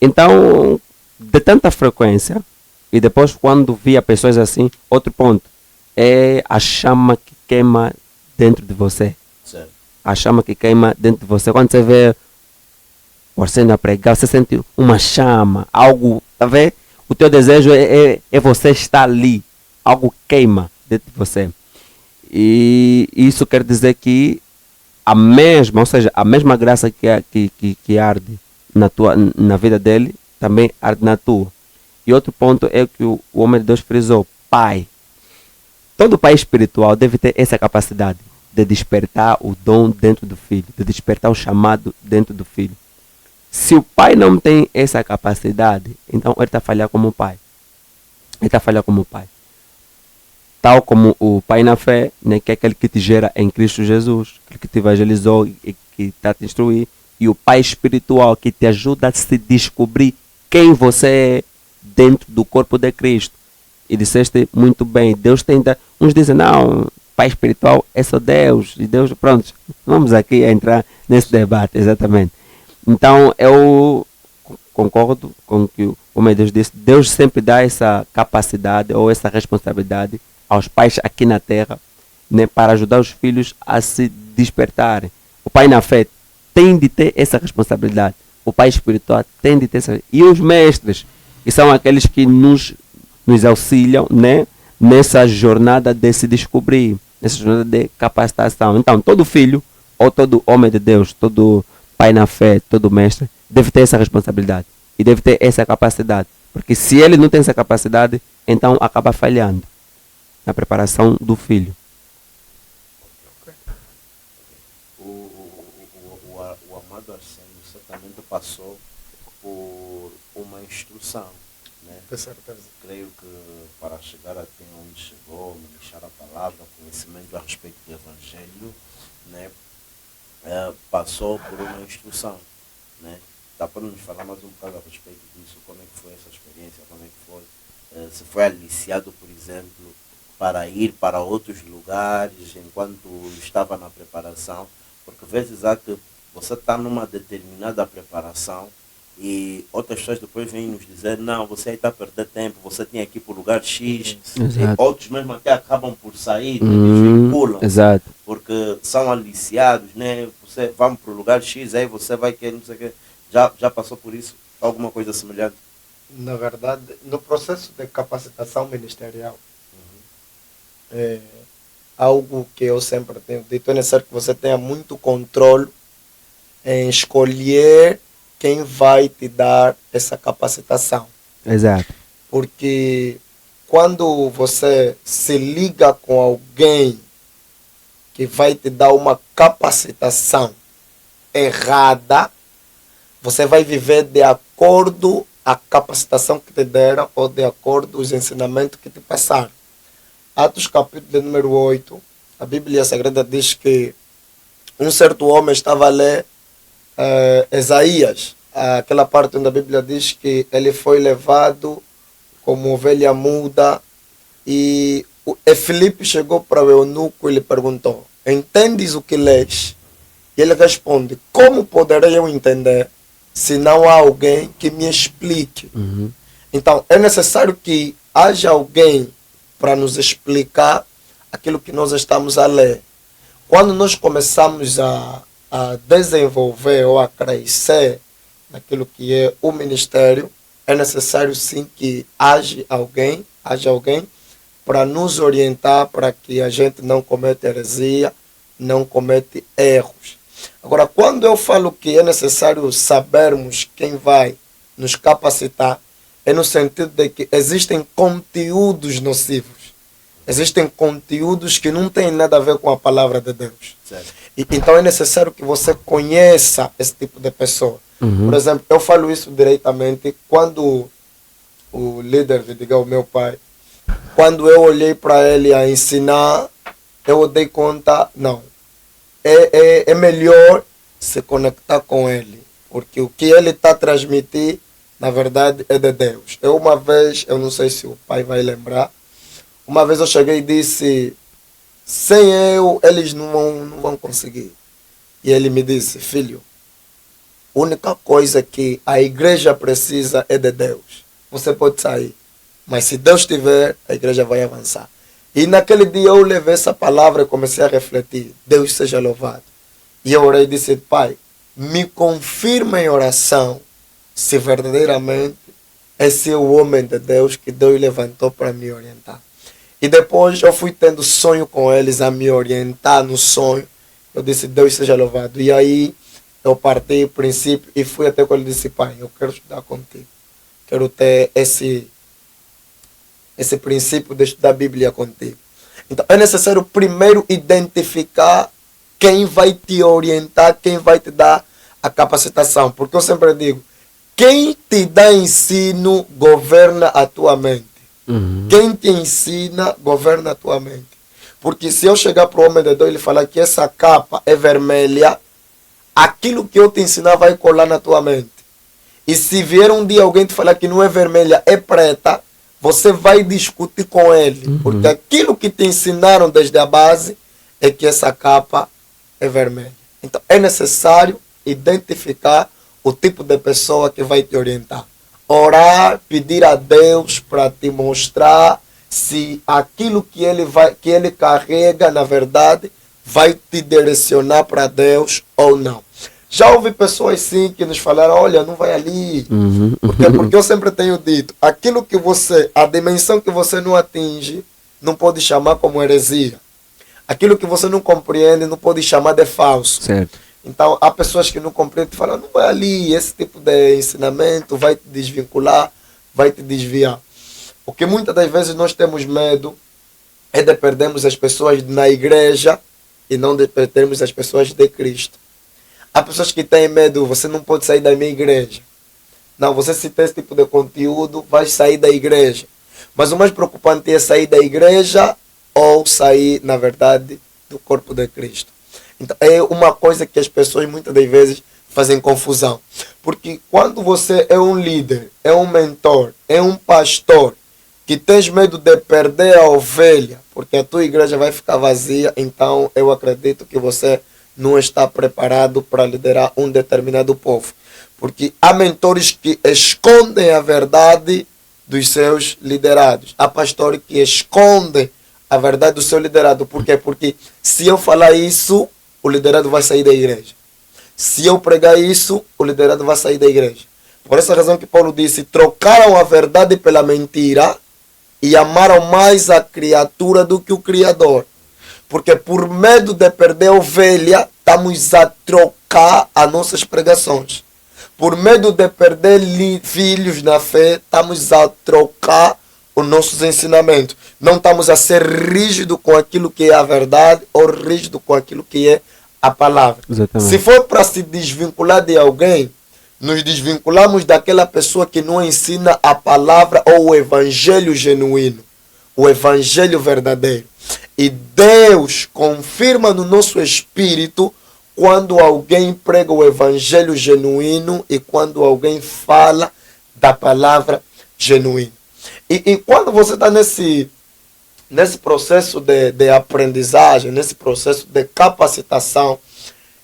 Então, de tanta frequência, e depois quando via pessoas assim, outro ponto, é a chama que queima dentro de você. Certo. A chama que queima dentro de você. Quando você vê o Arsênio a pregar, você sente uma chama, algo, tá vendo? O teu desejo é você estar ali. Algo queima dentro de você. E isso quer dizer que a mesma, ou seja, a mesma graça que arde na vida dele, também arde na tua. E outro ponto é que o homem de Deus frisou, pai. Todo pai espiritual deve ter essa capacidade de despertar o dom dentro do filho, de despertar o chamado dentro do filho. Se o pai não tem essa capacidade, então ele está a falhar como pai. Ele está a falhar como pai. tal como o pai na fé, né, que é aquele que te gera em Cristo Jesus, aquele que te evangelizou e que está a te instruir, e o pai espiritual que te ajuda a se descobrir quem você é dentro do corpo de Cristo. E disseste muito bem, Deus tenta, uns dizem, não, pai espiritual é só Deus, e Deus, pronto, vamos aqui entrar nesse debate, exatamente. Então, eu concordo com o que o meu Deus disse, Deus sempre dá essa capacidade ou essa responsabilidade aos pais aqui na terra, né, para ajudar os filhos a se despertarem. O pai na fé tem de ter essa responsabilidade, o pai espiritual tem de ter essa, e os mestres, que são aqueles que nos auxiliam, né, nessa jornada de se descobrir, nessa jornada de capacitação. Então, todo filho, ou todo homem de Deus, todo pai na fé, todo mestre, deve ter essa responsabilidade e deve ter essa capacidade. Porque se ele não tem essa capacidade, então acaba falhando na preparação do filho. O amado Arsenio certamente passou por uma instrução, né? Com certeza. Creio que para chegar até onde chegou, ministrar a palavra, conhecimento a respeito do Evangelho, né? Passou por uma instrução, né? Dá para nos falar mais um bocado a respeito disso, como é que foi essa experiência, como é que foi, se foi aliciado, por exemplo, para ir para outros lugares enquanto estava na preparação, porque às vezes há que você está numa determinada preparação e outras pessoas depois vêm nos dizer, não, você aí está a perder tempo, você tem aqui para o lugar X, e outros mesmo até acabam por sair, né, desvinculam, exato, porque são aliciados, né? Você vai para o lugar X, aí você vai querer, não sei o quê. Já passou por isso? Alguma coisa semelhante? Na verdade, no processo de capacitação ministerial, é algo que eu sempre tenho dito, é necessário que você tenha muito controle em escolher quem vai te dar essa capacitação. exato, Porque quando você se liga com alguém que vai te dar uma capacitação errada, você vai viver de acordo à capacitação que te deram ou de acordo aos ensinamentos que te passaram. Atos capítulo de número 8, a Bíblia Sagrada diz que um certo homem estava a ler Isaías, aquela parte onde a Bíblia diz que ele foi levado como ovelha muda, e Filipe chegou para o eunuco e lhe perguntou, entendes o que lês? E ele responde, como poderei eu entender se não há alguém que me explique? Então, é necessário que haja alguém para nos explicar aquilo que nós estamos a ler. Quando nós começamos a desenvolver ou a crescer naquilo que é o ministério, é necessário sim que haja alguém para nos orientar, para que a gente não cometa heresia, não cometa erros. Agora, quando eu falo que é necessário sabermos quem vai nos capacitar, é no sentido de que existem conteúdos nocivos. Existem conteúdos que não têm nada a ver com a palavra de Deus. Então é necessário que você conheça esse tipo de pessoa. Por exemplo, eu falo isso diretamente quando o líder, o meu pai, quando eu olhei para ele a ensinar, eu dei conta, não, é melhor se conectar com ele, porque o que ele está a transmitir, na verdade, é de Deus. Uma vez, eu não sei se o pai vai lembrar, uma vez eu cheguei e disse, sem eu, eles não vão conseguir. E ele me disse, filho, a única coisa que a igreja precisa é de Deus. Você pode sair, mas se Deus tiver, a igreja vai avançar. E naquele dia eu levei essa palavra e comecei a refletir. Deus seja louvado. E eu orei e disse, pai, me confirma em oração se verdadeiramente esse é o homem de Deus que Deus levantou para me orientar. E depois eu fui tendo sonho com eles, a me orientar no sonho. Eu disse, Deus seja louvado. E aí eu parti do princípio e fui até quando ele disse, pai, eu quero estudar contigo. Quero ter esse princípio de estudar a Bíblia contigo. Então é necessário primeiro identificar quem vai te orientar, quem vai te dar a capacitação. Porque eu sempre digo, quem te dá ensino governa a tua mente. Quem te ensina governa a tua mente. Porque se eu chegar para o homem de Deus e ele falar que essa capa é vermelha, aquilo que eu te ensinar vai colar na tua mente. E se vier um dia alguém te falar que não é vermelha, é preta, você vai discutir com ele. Porque aquilo que te ensinaram desde a base é que essa capa é vermelha. Então é necessário identificar o tipo de pessoa que vai te orientar. Orar, pedir a Deus para te mostrar se aquilo que ele carrega, na verdade, vai te direcionar para Deus ou não. Já ouvi pessoas sim que nos falaram, olha, não vai ali. Porque eu sempre tenho dito, aquilo que a dimensão que você não atinge, não pode chamar como heresia. Aquilo que você não compreende, não pode chamar de falso. Certo. Então, há pessoas que não compreendem e falam, não vai ali, esse tipo de ensinamento vai te desvincular, vai te desviar. O que muitas das vezes nós temos medo é de perdermos as pessoas na igreja e não de perdermos as pessoas de Cristo. Há pessoas que têm medo, você não pode sair da minha igreja. Não, você se tem esse tipo de conteúdo, vai sair da igreja. Mas o mais preocupante é sair da igreja ou sair, na verdade, do corpo de Cristo. Então, é uma coisa que as pessoas muitas das vezes fazem confusão. Porque quando você é um líder, é um mentor, é um pastor, que tens medo de perder a ovelha, porque a tua igreja vai ficar vazia, então eu acredito que você não está preparado para liderar um determinado povo. Porque há mentores que escondem a verdade dos seus liderados. Há pastores que escondem a verdade do seu liderado. Por quê? Porque se eu falar isso, o liderado vai sair da igreja. Se eu pregar isso, o liderado vai sair da igreja. Por essa razão que Paulo disse, trocaram a verdade pela mentira e amaram mais a criatura do que o Criador. Porque por medo de perder a ovelha, estamos a trocar as nossas pregações. Por medo de perder filhos na fé, estamos a trocar os nossos ensinamentos. Não estamos a ser rígidos com aquilo que é a verdade ou rígidos com aquilo que é a palavra. Exatamente. Se for para se desvincular de alguém, nos desvinculamos daquela pessoa que não ensina a palavra ou o evangelho genuíno, o evangelho verdadeiro. E Deus confirma no nosso espírito quando alguém prega o evangelho genuíno e quando alguém fala da palavra genuína. E quando você está nesse processo de aprendizagem, nesse processo de capacitação,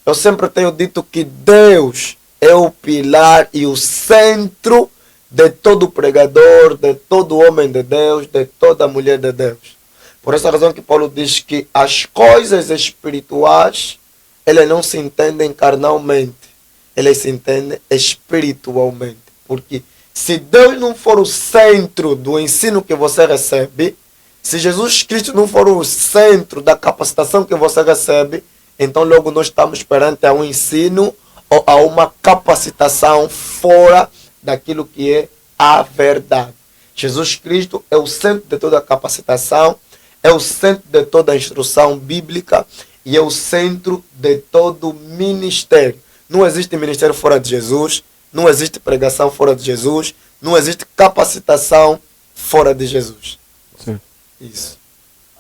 eu sempre tenho dito que Deus é o pilar e o centro de todo pregador, de todo homem de Deus, de toda mulher de Deus. Por essa razão que Paulo diz que as coisas espirituais, elas não se entendem carnalmente, elas se entendem espiritualmente. Porque se Deus não for o centro do ensino que você recebe, se Jesus Cristo não for o centro da capacitação que você recebe, então logo nós estamos perante a um ensino ou a uma capacitação fora daquilo que é a verdade. Jesus Cristo é o centro de toda a capacitação, é o centro de toda a instrução bíblica e é o centro de todo ministério. Não existe ministério fora de Jesus, não existe pregação fora de Jesus, não existe capacitação fora de Jesus. Sim. Isso.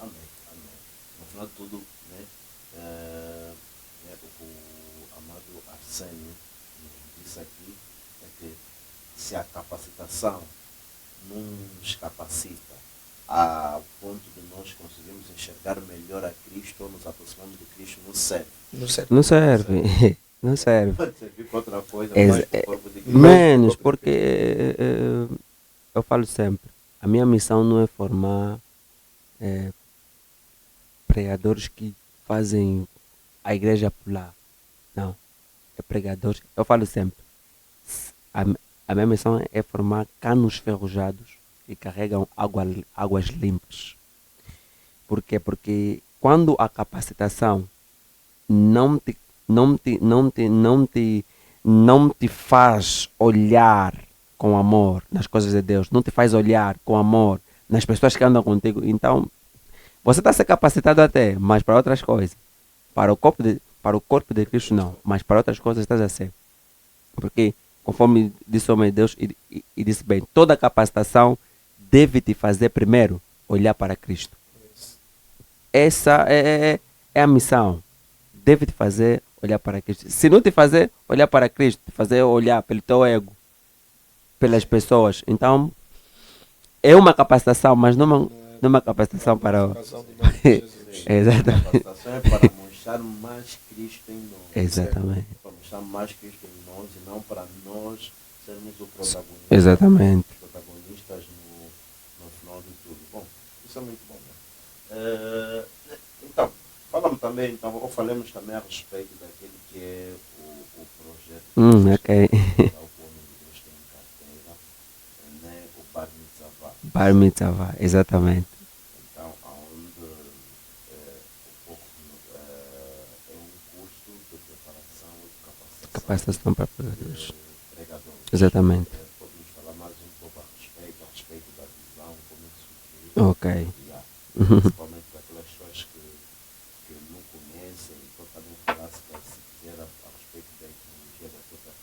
Amém, amém. No final de tudo, né, o amado Arsênio nos disse aqui é que se a capacitação não nos capacita a ponto de nós conseguirmos enxergar melhor a Cristo ou nos aproximarmos de Cristo, não serve. Não serve. Não serve. Pode servir para outra coisa, É- mas para o corpo de Cristo. Menos, porque eu falo sempre, a minha missão não é formar pregadores que fazem a igreja pular. Não. É pregadores. Eu falo sempre, a minha missão é formar canos ferrujados que carregam águas limpas. Por quê? Porque quando a capacitação não te faz olhar com amor nas coisas de Deus, não te faz olhar com amor nas pessoas que andam contigo, então você está a ser capacitado até, mas para outras coisas. Para o corpo de Cristo não, mas para outras coisas estás a ser. Porque, conforme disse o homem de Deus, e disse bem, toda capacitação deve te fazer primeiro olhar para Cristo. Isso. Essa é a missão. Deve te fazer olhar para Cristo. Se não te fazer olhar para Cristo, te fazer olhar pelo teu ego, pelas pessoas. Então, é uma capacitação, mas não é uma capacitação para... Razão do nome de Jesus. Exatamente. A capacitação é para mostrar mais Cristo em nós. Exatamente. Para mostrar mais Cristo em nós e não para nós sermos o protagonista. Exatamente. Os protagonistas no final de tudo. Bom, isso é muito bom, né? Então, falamos também, então, ou falemos também a respeito daquele que é o projeto Ok. que o homem de Deus tem em carteira, né? O Bar Mitzvah. Bar Mitzvah, exatamente. Então, onde é um curso de preparação e de capacitação Capacitação para pregadores. de pregadores. Exatamente. Podemos falar mais um pouco a respeito da visão, como isso surgiu. Ok. Principalmente daquelas pessoas que não conhecem, então também falar se quiser a respeito da etimologia da própria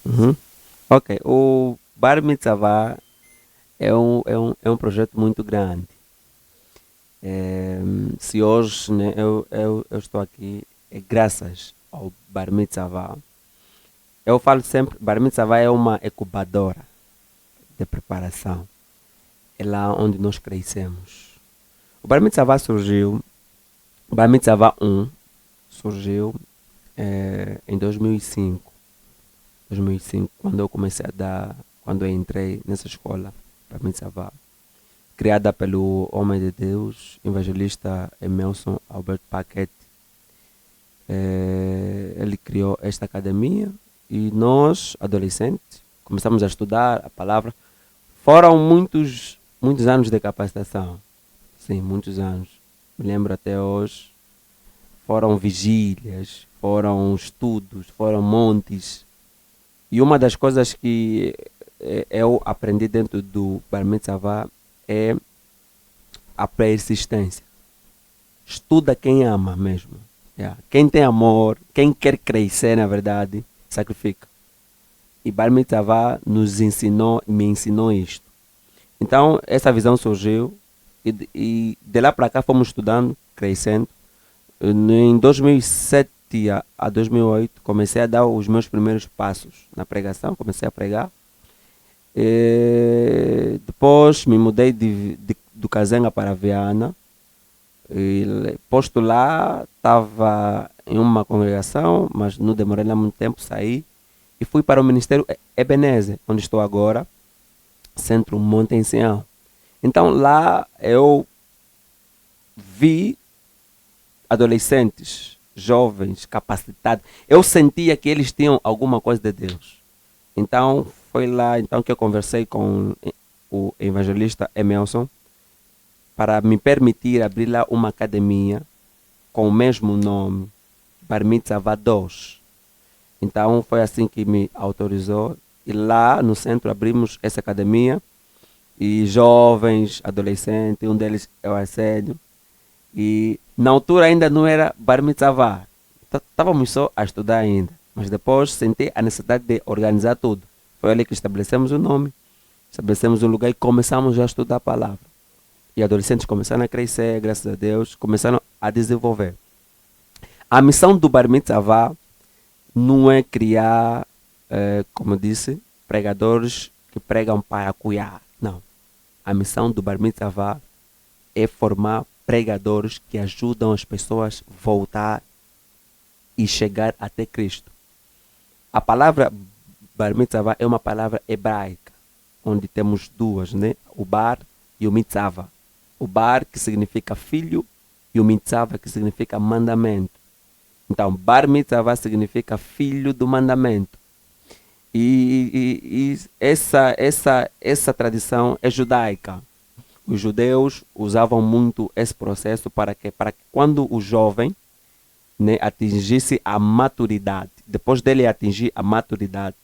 palavra. Ok, o Bar Mitzvah é um projeto muito grande. Se hoje, né, eu estou aqui, é graças ao Bar Mitzvah. Eu falo sempre, Bar Mitzvah é uma incubadora de preparação. É lá onde nós crescemos. O Bar Mitzvah surgiu, o Bar Mitzvah 1 surgiu em 2005. 2005, quando eu comecei a dar, quando eu entrei nessa escola, Bar Mitzvah, criada pelo homem de Deus, evangelista Emerson Albert Paquette. Ele criou esta academia e nós, adolescentes, começamos a estudar a palavra. Foram muitos anos de capacitação. Sim, muitos anos. Me lembro até hoje. Foram vigílias, foram estudos, foram montes. E uma das coisas que eu aprendi dentro do Bar Mitzvah é a persistência. Estuda quem ama mesmo. Quem tem amor, quem quer crescer, na verdade, sacrifica. E Bar Mitzvah me ensinou isto. Então, essa visão surgiu e de lá para cá fomos estudando, crescendo. Em 2007 a 2008 comecei a dar os meus primeiros passos na pregação, comecei a pregar. Depois me mudei do Kazenga para Viana. Posto lá, estava em uma congregação, mas não demorei lá muito tempo, saí e fui para o Ministério Ebenezer, onde estou agora, Centro Monte Sião. Então lá eu vi adolescentes, jovens, capacitados. Eu sentia que eles tinham alguma coisa de Deus. Então foi lá então que eu conversei com o evangelista Emerson para me permitir abrir lá uma academia com o mesmo nome, Bar Mitzvah 2. Então foi assim que me autorizou. E lá no centro abrimos essa academia. E jovens, adolescentes, um deles é o Arsénio. E na altura ainda não era Bar Mitzvah. Estávamos só a estudar ainda. Mas depois senti a necessidade de organizar tudo. Foi ali que estabelecemos o nome, estabelecemos um lugar e começamos a estudar a palavra. E adolescentes começaram a crescer, graças a Deus, começaram a desenvolver. A missão do Bar Mitzvah não é criar, como eu disse, pregadores que pregam para cuidar. Não. A missão do Bar Mitzvah é formar pregadores que ajudam as pessoas a voltar e chegar até Cristo. A palavra Bar Mitzvah é uma palavra hebraica, onde temos duas, né? O Bar e o Mitzvah. O Bar, que significa filho, e o Mitzvah, que significa mandamento. Então, Bar Mitzvah significa filho do mandamento. E essa tradição é judaica. Os judeus usavam muito esse processo para que quando o jovem, né, atingisse a maturidade, depois dele atingir a maturidade,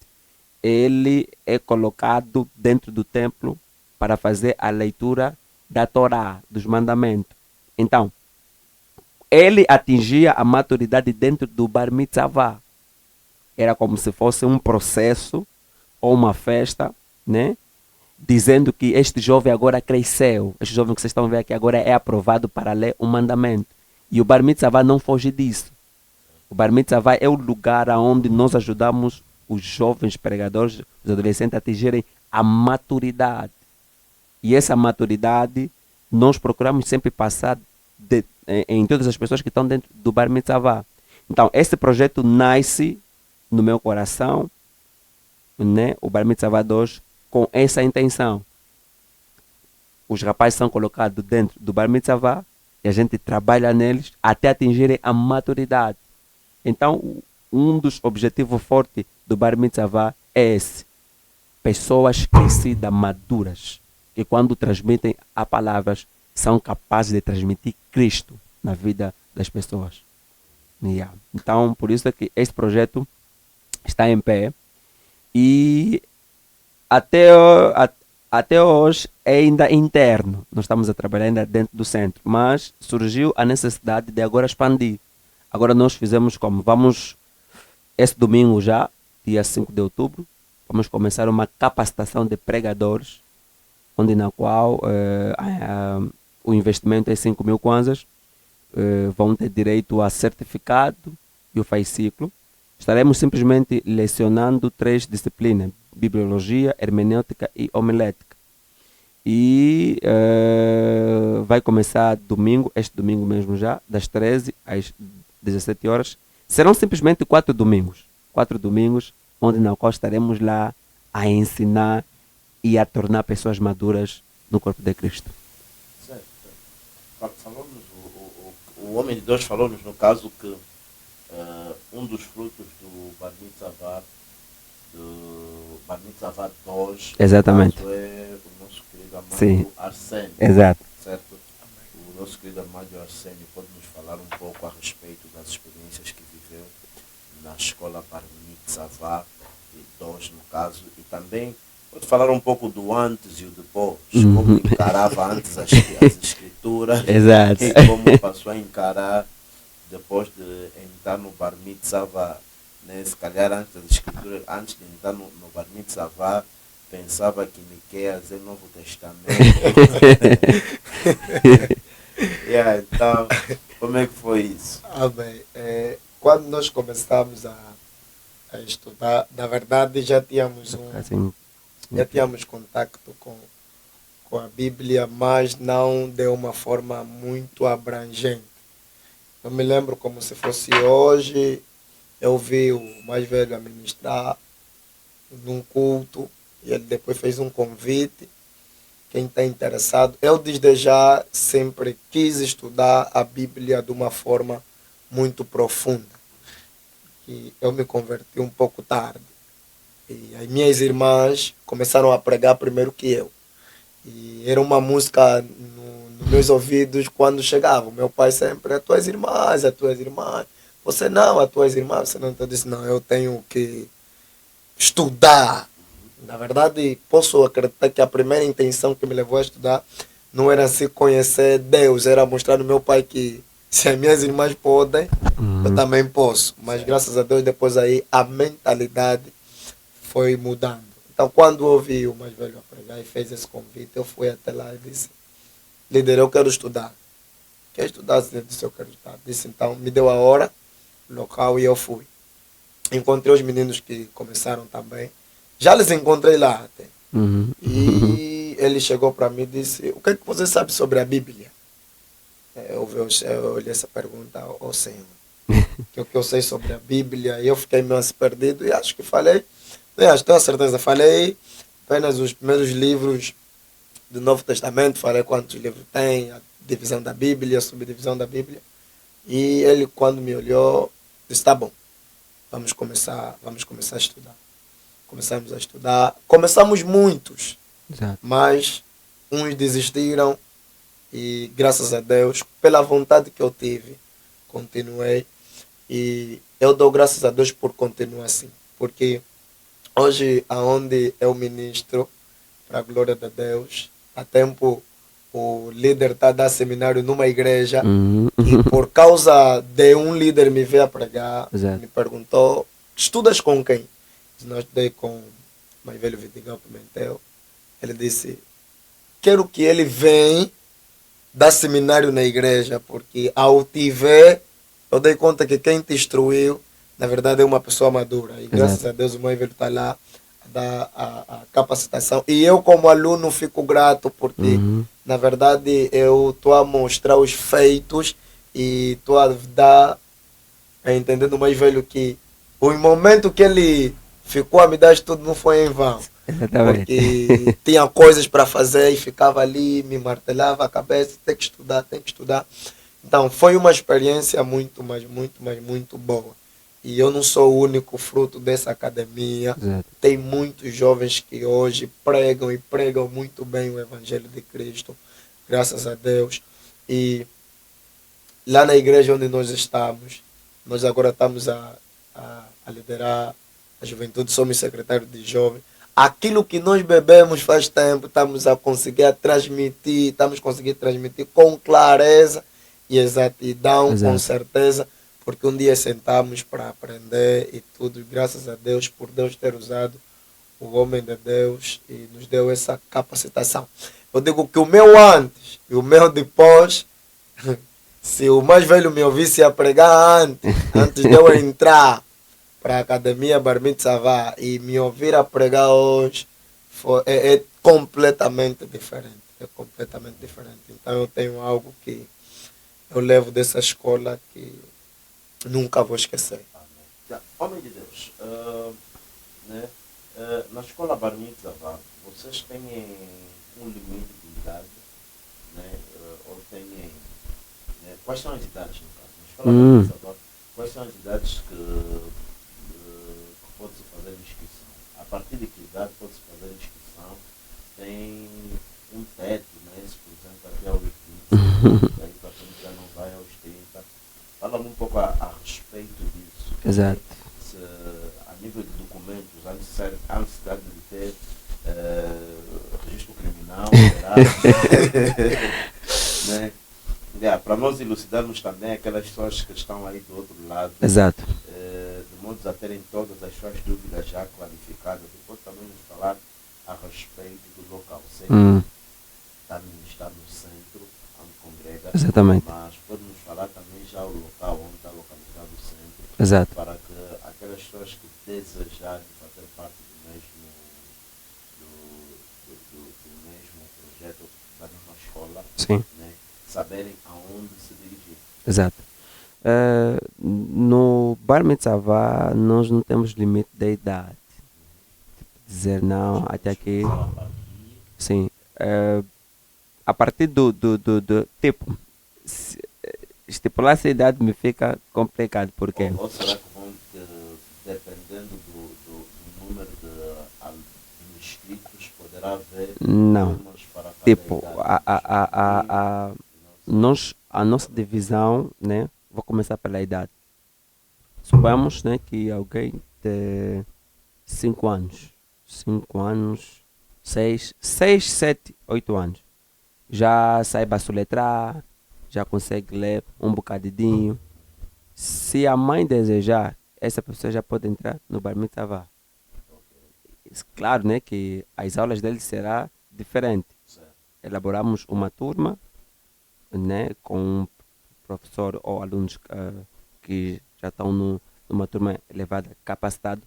ele é colocado dentro do templo para fazer a leitura da Torá, dos mandamentos. Então, ele atingia a maturidade dentro do Bar Mitzvah. Era como se fosse um processo ou uma festa, né? dizendo que este jovem agora cresceu, este jovem que vocês estão vendo aqui agora é aprovado para ler o mandamento. E o Bar Mitzvah não foge disso. O Bar Mitzvah é o lugar onde nós ajudamos os jovens pregadores, os adolescentes a atingirem a maturidade. E essa maturidade nós procuramos sempre passar em todas as pessoas que estão dentro do Bar Mitzvah. Então, esse projeto nasce no meu coração, né? O Bar Mitzvah 2, com essa intenção. Os rapazes são colocados dentro do Bar Mitzvah e a gente trabalha neles até atingirem a maturidade. Então, um dos objetivos fortes do Bar Mitzvah é esse. Pessoas crescidas, maduras, que quando transmitem a palavras, são capazes de transmitir Cristo na vida das pessoas. Yeah. Então, por isso é que este projeto está em pé. E até hoje é ainda interno. Nós estamos a trabalhar ainda dentro do centro. Mas surgiu a necessidade de agora expandir. Agora nós fizemos como? Vamos, esse domingo já, dia 5 de outubro, vamos começar uma capacitação de pregadores, onde na qual o investimento é 5.000 kwanzas, vão ter direito a certificado e o fascículo. Estaremos simplesmente lecionando 3 disciplinas: bibliologia, hermenêutica e homilética. E vai começar domingo, este domingo mesmo já, das 13 às 17 horas. Serão simplesmente 4 domingos. 4 domingos, onde na qual estaremos lá a ensinar e a tornar pessoas maduras no corpo de Cristo. Certo. Falou-nos, o homem de Deus falou-nos, no caso, que um dos frutos do Bar Mitzvah 2, Exatamente. é o nosso querido amado Sim. Arsênio. Exato. Certo? O nosso querido amado Arsênio pode nos falar um pouco a respeito das experiências que viveu na escola Bar Mitzvah 2, no caso, e também pode falar um pouco do antes e o depois, como encarava antes as escrituras. Exato. E como passou a encarar depois de entrar no Bar Mitzvah, né? Se calhar antes das escrituras, antes de entrar no Bar Mitzvah, pensava que Miqueias é Novo Testamento. Então, como é que foi isso? Bem, quando nós começamos a estudar, na verdade já tínhamos contato com a Bíblia, mas não de uma forma muito abrangente. Eu me lembro como se fosse hoje, eu vi o mais velho a ministrar num culto e ele depois fez um convite. Quem está interessado, eu desde já sempre quis estudar a Bíblia de uma forma muito profunda. E eu me converti um pouco tarde. E as minhas irmãs começaram a pregar primeiro que eu. E era uma música nos meus ouvidos quando chegava. Meu pai sempre, as tuas irmãs. Você não, as tuas irmãs. Você não. Então eu disse, não, eu tenho que estudar. Na verdade, posso acreditar que a primeira intenção que me levou a estudar não era assim conhecer Deus, era mostrar no meu pai que se as minhas irmãs podem, eu também posso. Mas graças a Deus, depois aí a mentalidade foi mudando. Então, quando ouvi o mais velho a pregar e fez esse convite, eu fui até lá e disse, líder, eu quero estudar. Quer estudar? Eu disse, eu quero estudar. Disse, então, me deu a hora, local, e eu fui. Encontrei os meninos que começaram também. Já les encontrei lá até. E ele chegou para mim e disse, o que é que você sabe sobre a Bíblia? Eu olhei essa pergunta ao Senhor. O que eu sei sobre a Bíblia? E eu fiquei meio perdido e acho que falei, tenho certeza, falei apenas os primeiros livros do Novo Testamento, falei quantos livros tem, a divisão da Bíblia, a subdivisão da Bíblia. E ele, quando me olhou, disse, tá bom, vamos começar a estudar. Começamos a estudar. Começamos muitos, Exato. mas uns desistiram e graças a Deus, pela vontade que eu tive, continuei. E eu dou graças a Deus por continuar assim, porque hoje, aonde eu ministro, para a glória de Deus, há tempo o líder está a dar seminário numa igreja e por causa de um líder me veio a pregar, Exato. me perguntou, estudas com quem? Nós estudei com o mais velho Vidigal Pimentel, Ele disse, quero que ele venha dar seminário na igreja, porque ao te ver, eu dei conta que quem te instruiu, na verdade, é uma pessoa madura. E graças Exato. a Deus o meu velho está lá a dar a capacitação. E eu, como aluno, fico grato, porque, Uhum. na verdade, eu estou a mostrar os feitos e estou a dar a entender do mais velho que o momento que ele ficou a me dar estudo não foi em vão, Exatamente. porque tinha coisas para fazer e ficava ali, me martelava a cabeça, tem que estudar, tem que estudar. Então foi uma experiência muito, mas muito boa. E eu não sou o único fruto dessa academia. Exato. Tem muitos jovens que hoje pregam e pregam muito bem o Evangelho de Cristo, graças a Deus. E lá na igreja onde nós estamos, nós agora estamos a liderar a juventude, somos secretário de jovem. Aquilo que nós bebemos faz tempo, estamos a conseguir transmitir, estamos a conseguir transmitir com clareza e exatidão, com Exato. certeza, porque um dia sentamos para aprender e tudo, graças a Deus, por Deus ter usado o homem de Deus e nos deu essa capacitação. Eu digo que o meu antes e o meu depois, se o mais velho me ouvisse a pregar antes de eu entrar para a academia Bar Mitzvah e me ouvir a pregar hoje, é completamente diferente. É completamente diferente. Então eu tenho algo que eu levo dessa escola que nunca vou esquecer. Já, homem de Deus, né? Na escola Bar Mitzvah, vocês têm um limite de idade, né? Ou têm, né? Quais são as idades, no caso? Na escola Bar Mitzvah, quais são as idades que pode-se fazer inscrição? A partir de que idade pode-se fazer inscrição? Tem um teto, né? Se, por exemplo, até aos 25, daí para frente já não vai aos 30. Fala-me um pouco a respeito disso. Exato. Se, a nível de documentos, a necessidade de ter registro criminal, né? Para nós elucidarmos também aquelas pessoas que estão aí do outro lado, Exato. de modo a terem todas as suas dúvidas já clarificadas. Depois também nos falar a respeito do local. Sei que está no centro, onde congrega, Exatamente. mas pode-nos falar também já o local onde está localizado o centro, Exato. para que aquelas pessoas que desejarem fazer parte do mesmo, do mesmo projeto da mesma escola, Sim. né, saberem aonde se dirigir. Exato. No Bar Mitzvah nós não temos limite de idade. Dizer não, até aqui. Sim. A partir do tipo, estipular essa idade me fica complicado, porque Ou será que vão, dependendo do número de inscritos, poderá haver não. turmas para cada Tipo, idade? a nossa divisão, né? Vou começar pela idade. Suponhamos, né, que alguém de 5 anos, 5 anos, 6, 7, 8 anos, já saiba soletrar, já consegue ler um bocadinho. Se a mãe desejar, essa pessoa já pode entrar no Bar Mitzvah. Claro, né, que as aulas dele será diferente. Elaboramos uma turma, né, com um professor ou alunos que já estão numa turma elevada, capacitado,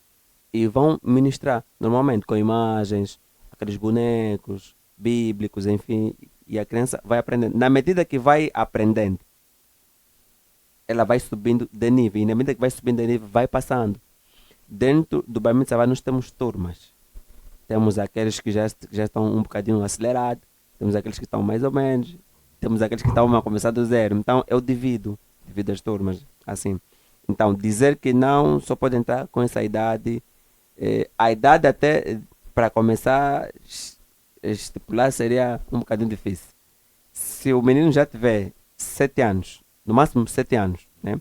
e vão ministrar, normalmente com imagens, aqueles bonecos bíblicos, enfim, e a criança vai aprendendo. Na medida que vai aprendendo, ela vai subindo de nível, e na medida que vai subindo de nível, vai passando. Dentro do Bar Mitzvah nós temos turmas. Temos aqueles que já estão um bocadinho acelerados, temos aqueles que estão mais ou menos, temos aqueles que estão a começar do zero. Então eu divido as turmas assim. Então dizer que não só pode entrar com essa idade, a idade até para começar estipular seria um bocadinho difícil. Se o menino já tiver 7 anos, no máximo 7 anos, né?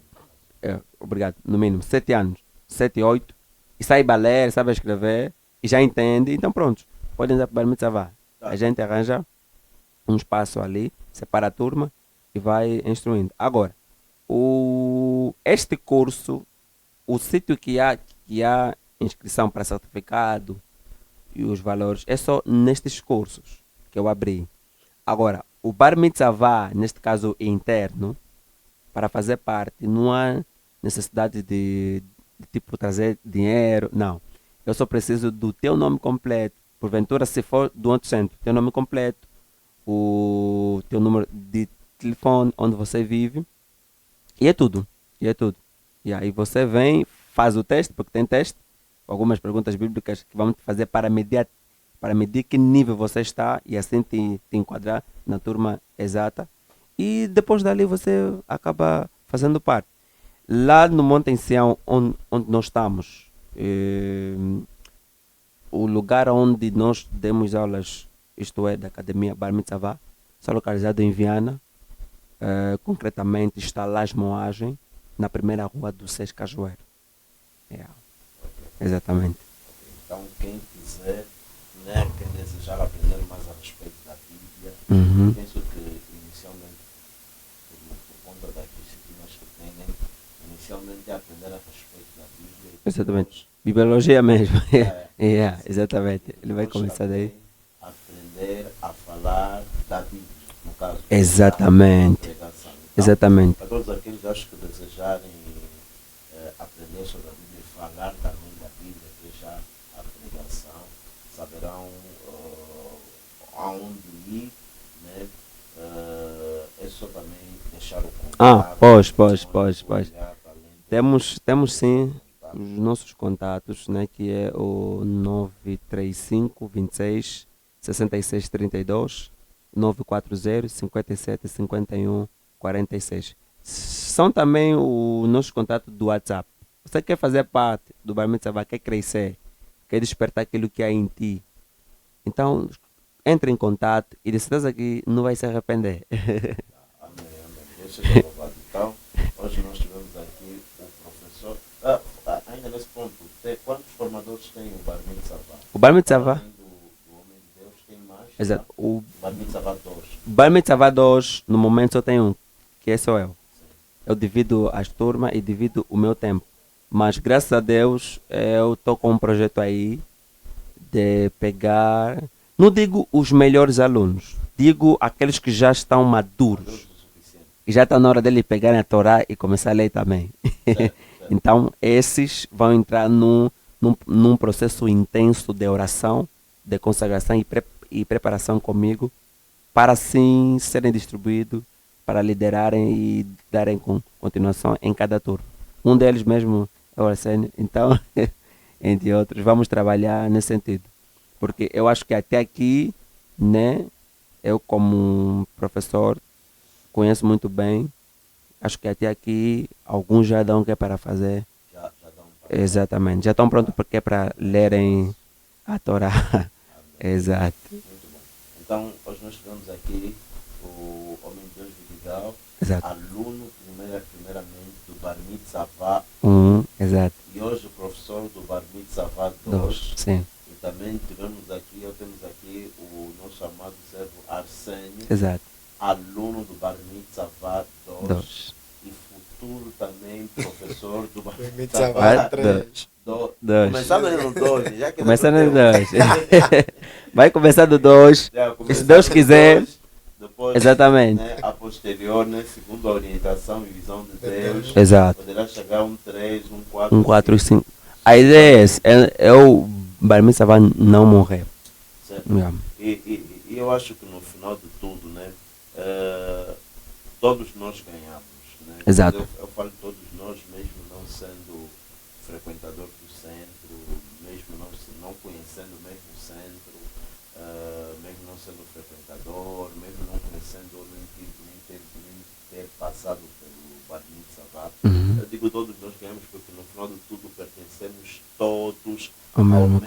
Obrigado, no mínimo 7 anos, 7, 8, e saiba ler, sabe escrever, e já entende, então pronto, pode entrar para o Bar Mitzvah. A gente arranja um espaço ali, separa a turma e vai instruindo. Agora, este curso, o sítio que há inscrição para certificado e os valores é só nestes cursos que eu abri. Agora, o Bar Mitzvah, neste caso interno, para fazer parte, não há necessidade de tipo trazer dinheiro, não. Eu só preciso do teu nome completo. Porventura, se for do outro centro, teu nome completo, o teu número de telefone, onde você vive, e é tudo. E é tudo. E aí você vem, faz o teste, porque tem teste, algumas perguntas bíblicas que vamos fazer para medir que nível você está e assim te enquadrar na turma exata. E depois dali você acaba fazendo parte. Lá no Monte Sião, onde nós estamos, o lugar onde nós demos aulas, isto é, da Academia Bar Mitzvah, está localizado em Viana. Concretamente está Las Moagem, na primeira rua do Seis Cajueiro. Yeah. Exatamente. Então, quem quiser, né, quem desejar aprender mais a respeito da Bíblia, penso que inicialmente, por conta das disciplinas que tem, né, inicialmente é aprender a respeito da Bíblia. Exatamente. Bibliologia mesmo. Exatamente. Ele vai começar daí. Aprender a falar da Bíblia, no caso. Exatamente. Então, exatamente. para todos aqueles acho que desejarem aprender sobre a Bíblia e falar também da Bíblia, que já a pregação, saberão aonde ir, né? É só também deixar o contato. Pois. Temos sim os nossos contatos, né, que é o 935 26 66 32, 940 57 51 46. São também os nossos contatos do WhatsApp. Você quer fazer parte do Bar Mitzvah, quer crescer, quer despertar aquilo que há em ti. Então, entre em contato e de certeza que não vai se arrepender. Amém. Deus seja louvado. Então, hoje nós tivemos aqui o professor. Ainda nesse ponto, quantos formadores tem o Bar Mitzvah? O Bar Mitzvah. Além do Homem de Deus, tem mais? Exato. Tá? O Bar Mitzvah 2. Bar Mitzvah 2, no momento só tem um, que sou eu. Sim. Eu divido as turmas e divido o meu tempo. Mas graças a Deus eu estou com um projeto aí de pegar, não digo os melhores alunos, digo aqueles que já estão maduros. E já está na hora dele pegarem a Torá e começar a ler também. Certo. Então esses vão entrar num processo intenso de oração, de consagração e preparação comigo, para assim serem distribuídos, para liderarem e darem continuação em cada turno. Um deles mesmo é o Arsênio, então, entre outros, vamos trabalhar nesse sentido. Porque eu acho que até aqui, né, eu como professor, conheço muito bem, acho que até aqui alguns já dão o que é para fazer. Já dão para. Exatamente, já estão prontos porque é para lerem a Torá. Exato. Muito bom. Então, hoje nós tivemos aqui o Homem de Deus Vidigal, Exato. aluno primeiramente do Bar Mitzvah, Exato. e hoje o professor do Bar Mitzvah 2. Sim. E também temos aqui o nosso amado servo Arsênio, Exato. aluno do Bar Mitzvah 2. 2. E futuro também professor do Bar Mitzvah Mitzvah 3. 2. Começando no 2, já que Começando no 2. Vai começar do 2. Se Deus quiser. Depois, Exatamente. né, a posterior, né, segundo a orientação e visão de Deus, Exato. poderá chegar um 3, um 4, 4 e 5. A ideia é essa, é o Bar Mitzvah não morrer. certo? Yeah. E eu acho que no final de tudo, né, todos nós ganhamos. Né? Exato. Eu falo todos nós, mesmo não sendo frequentador do centro, mesmo não conhecendo mesmo o centro, mesmo não sendo frequentador, mesmo não conhecendo nem ter passado pelo Bar Mitzvah. Eu digo todos nós ganhamos porque no final de tudo pertencemos todos ao mesmo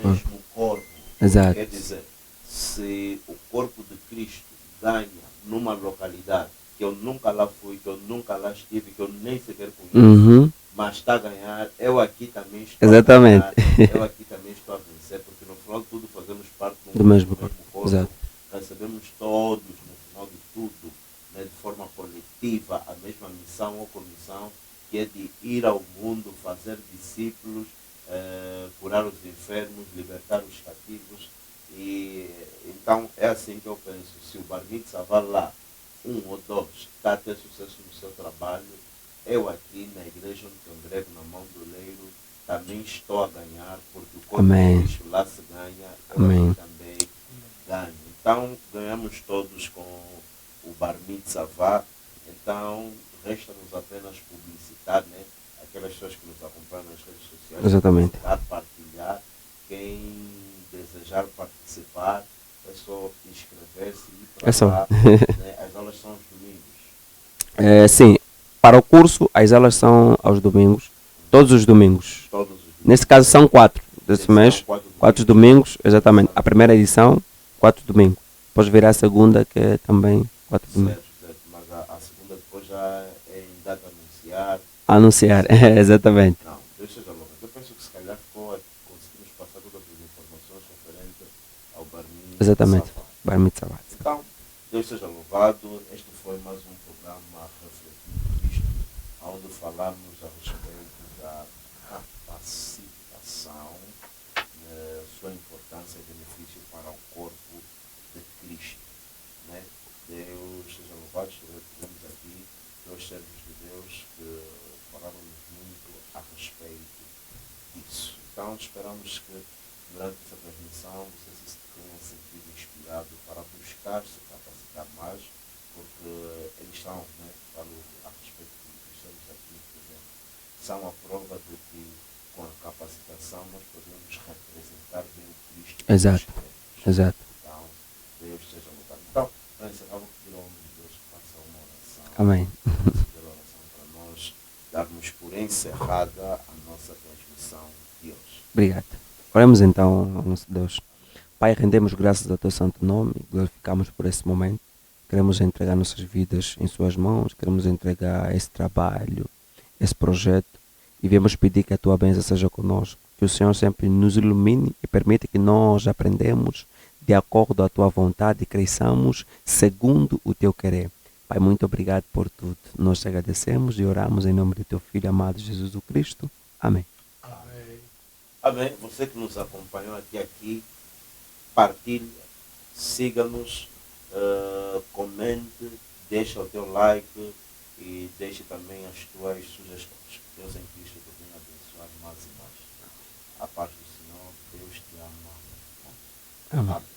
corpo. Exato. Quer dizer, se o corpo de Cristo ganha numa localidade que eu nunca lá fui, que eu nunca lá estive, que eu nem sequer conheço, mas está a ganhar, eu aqui também estou Exatamente. a ganhar, eu aqui também estou a vencer, porque no final de tudo fazemos parte do mesmo corpo. Exato. Recebemos todos, no final de tudo, né, de forma coletiva, a mesma missão ou comissão, que é de ir ao mundo, fazer discípulos, curar os enfermos, libertar os cativos, E então é assim que eu penso, se o Bar Mitzvah vai lá, um ou dois, está a ter sucesso no seu trabalho, eu aqui na igreja onde congrego na mão do leiro, também estou a ganhar, porque o corpo de Amém. Cristo lá se ganha, eu Amém. aqui também ganho. Então ganhamos todos com o Bar Mitzvah, então resta-nos apenas publicitar, né? Aquelas pessoas que nos acompanham nas redes sociais, Exatamente. publicitar, partilhar. Quem desejar participar, é só inscrever-se e ir para É só. lá. Né? As aulas são aos domingos. Sim, para o curso, as aulas são aos domingos, todos os domingos. Todos os domingos. Nesse caso, são 4 desse Serão mês. 4 domingos, exatamente. A primeira edição, 4 domingos. Depois virá a segunda, que é também 4 domingos. Certo, certo. Mas a segunda depois já é em data anunciar. Anunciar, exatamente. Não, Deus seja louvado. Eu penso que se calhar conseguimos passar todas as informações referentes ao Bar Mitzvah. Exatamente. Bar Mitzvah. Então, Deus seja louvado. Este foi mais um programa Refletindo Cristo, onde falamos a respeito da capacitação, sua importância e benefício para o corpo de Cristo. Né? Deus seja louvado. Estivemos aqui dois servos de Deus que falaram muito a respeito disso. Então, esperamos que durante essa transmissão vocês se tenham sentido inspirado para buscar se capacitar mais, porque eles são, né, falo a respeito do que estamos aqui, por exemplo, são a prova de que com a capacitação nós podemos representar bem o Cristo. Exato. Exato. Então, Deus seja louvado. Então, para encerrar, vou pedir ao homem de Deus que faça uma oração. Amém. Pedir a oração para nós darmos por encerrada a nossa transmissão de hoje. Obrigado. Oremos então ao nosso Deus. Pai, rendemos graças ao teu santo nome, glorificamos por esse momento. Queremos entregar nossas vidas em suas mãos, queremos entregar esse trabalho, esse projeto, e viemos pedir que a tua bênção seja conosco, que o Senhor sempre nos ilumine e permita que nós aprendamos de acordo à tua vontade e cresçamos segundo o teu querer. Pai, muito obrigado por tudo. Nós te agradecemos e oramos em nome do teu Filho amado Jesus o Cristo. Amém. Amém. Amém. Você que nos acompanhou até aqui, partilhe, siga-nos, comente, deixa o teu like e deixe também as tuas sugestões. Deus em Cristo te venha abençoar mais e mais. A paz do Senhor, Deus te ama. Amém. Amém.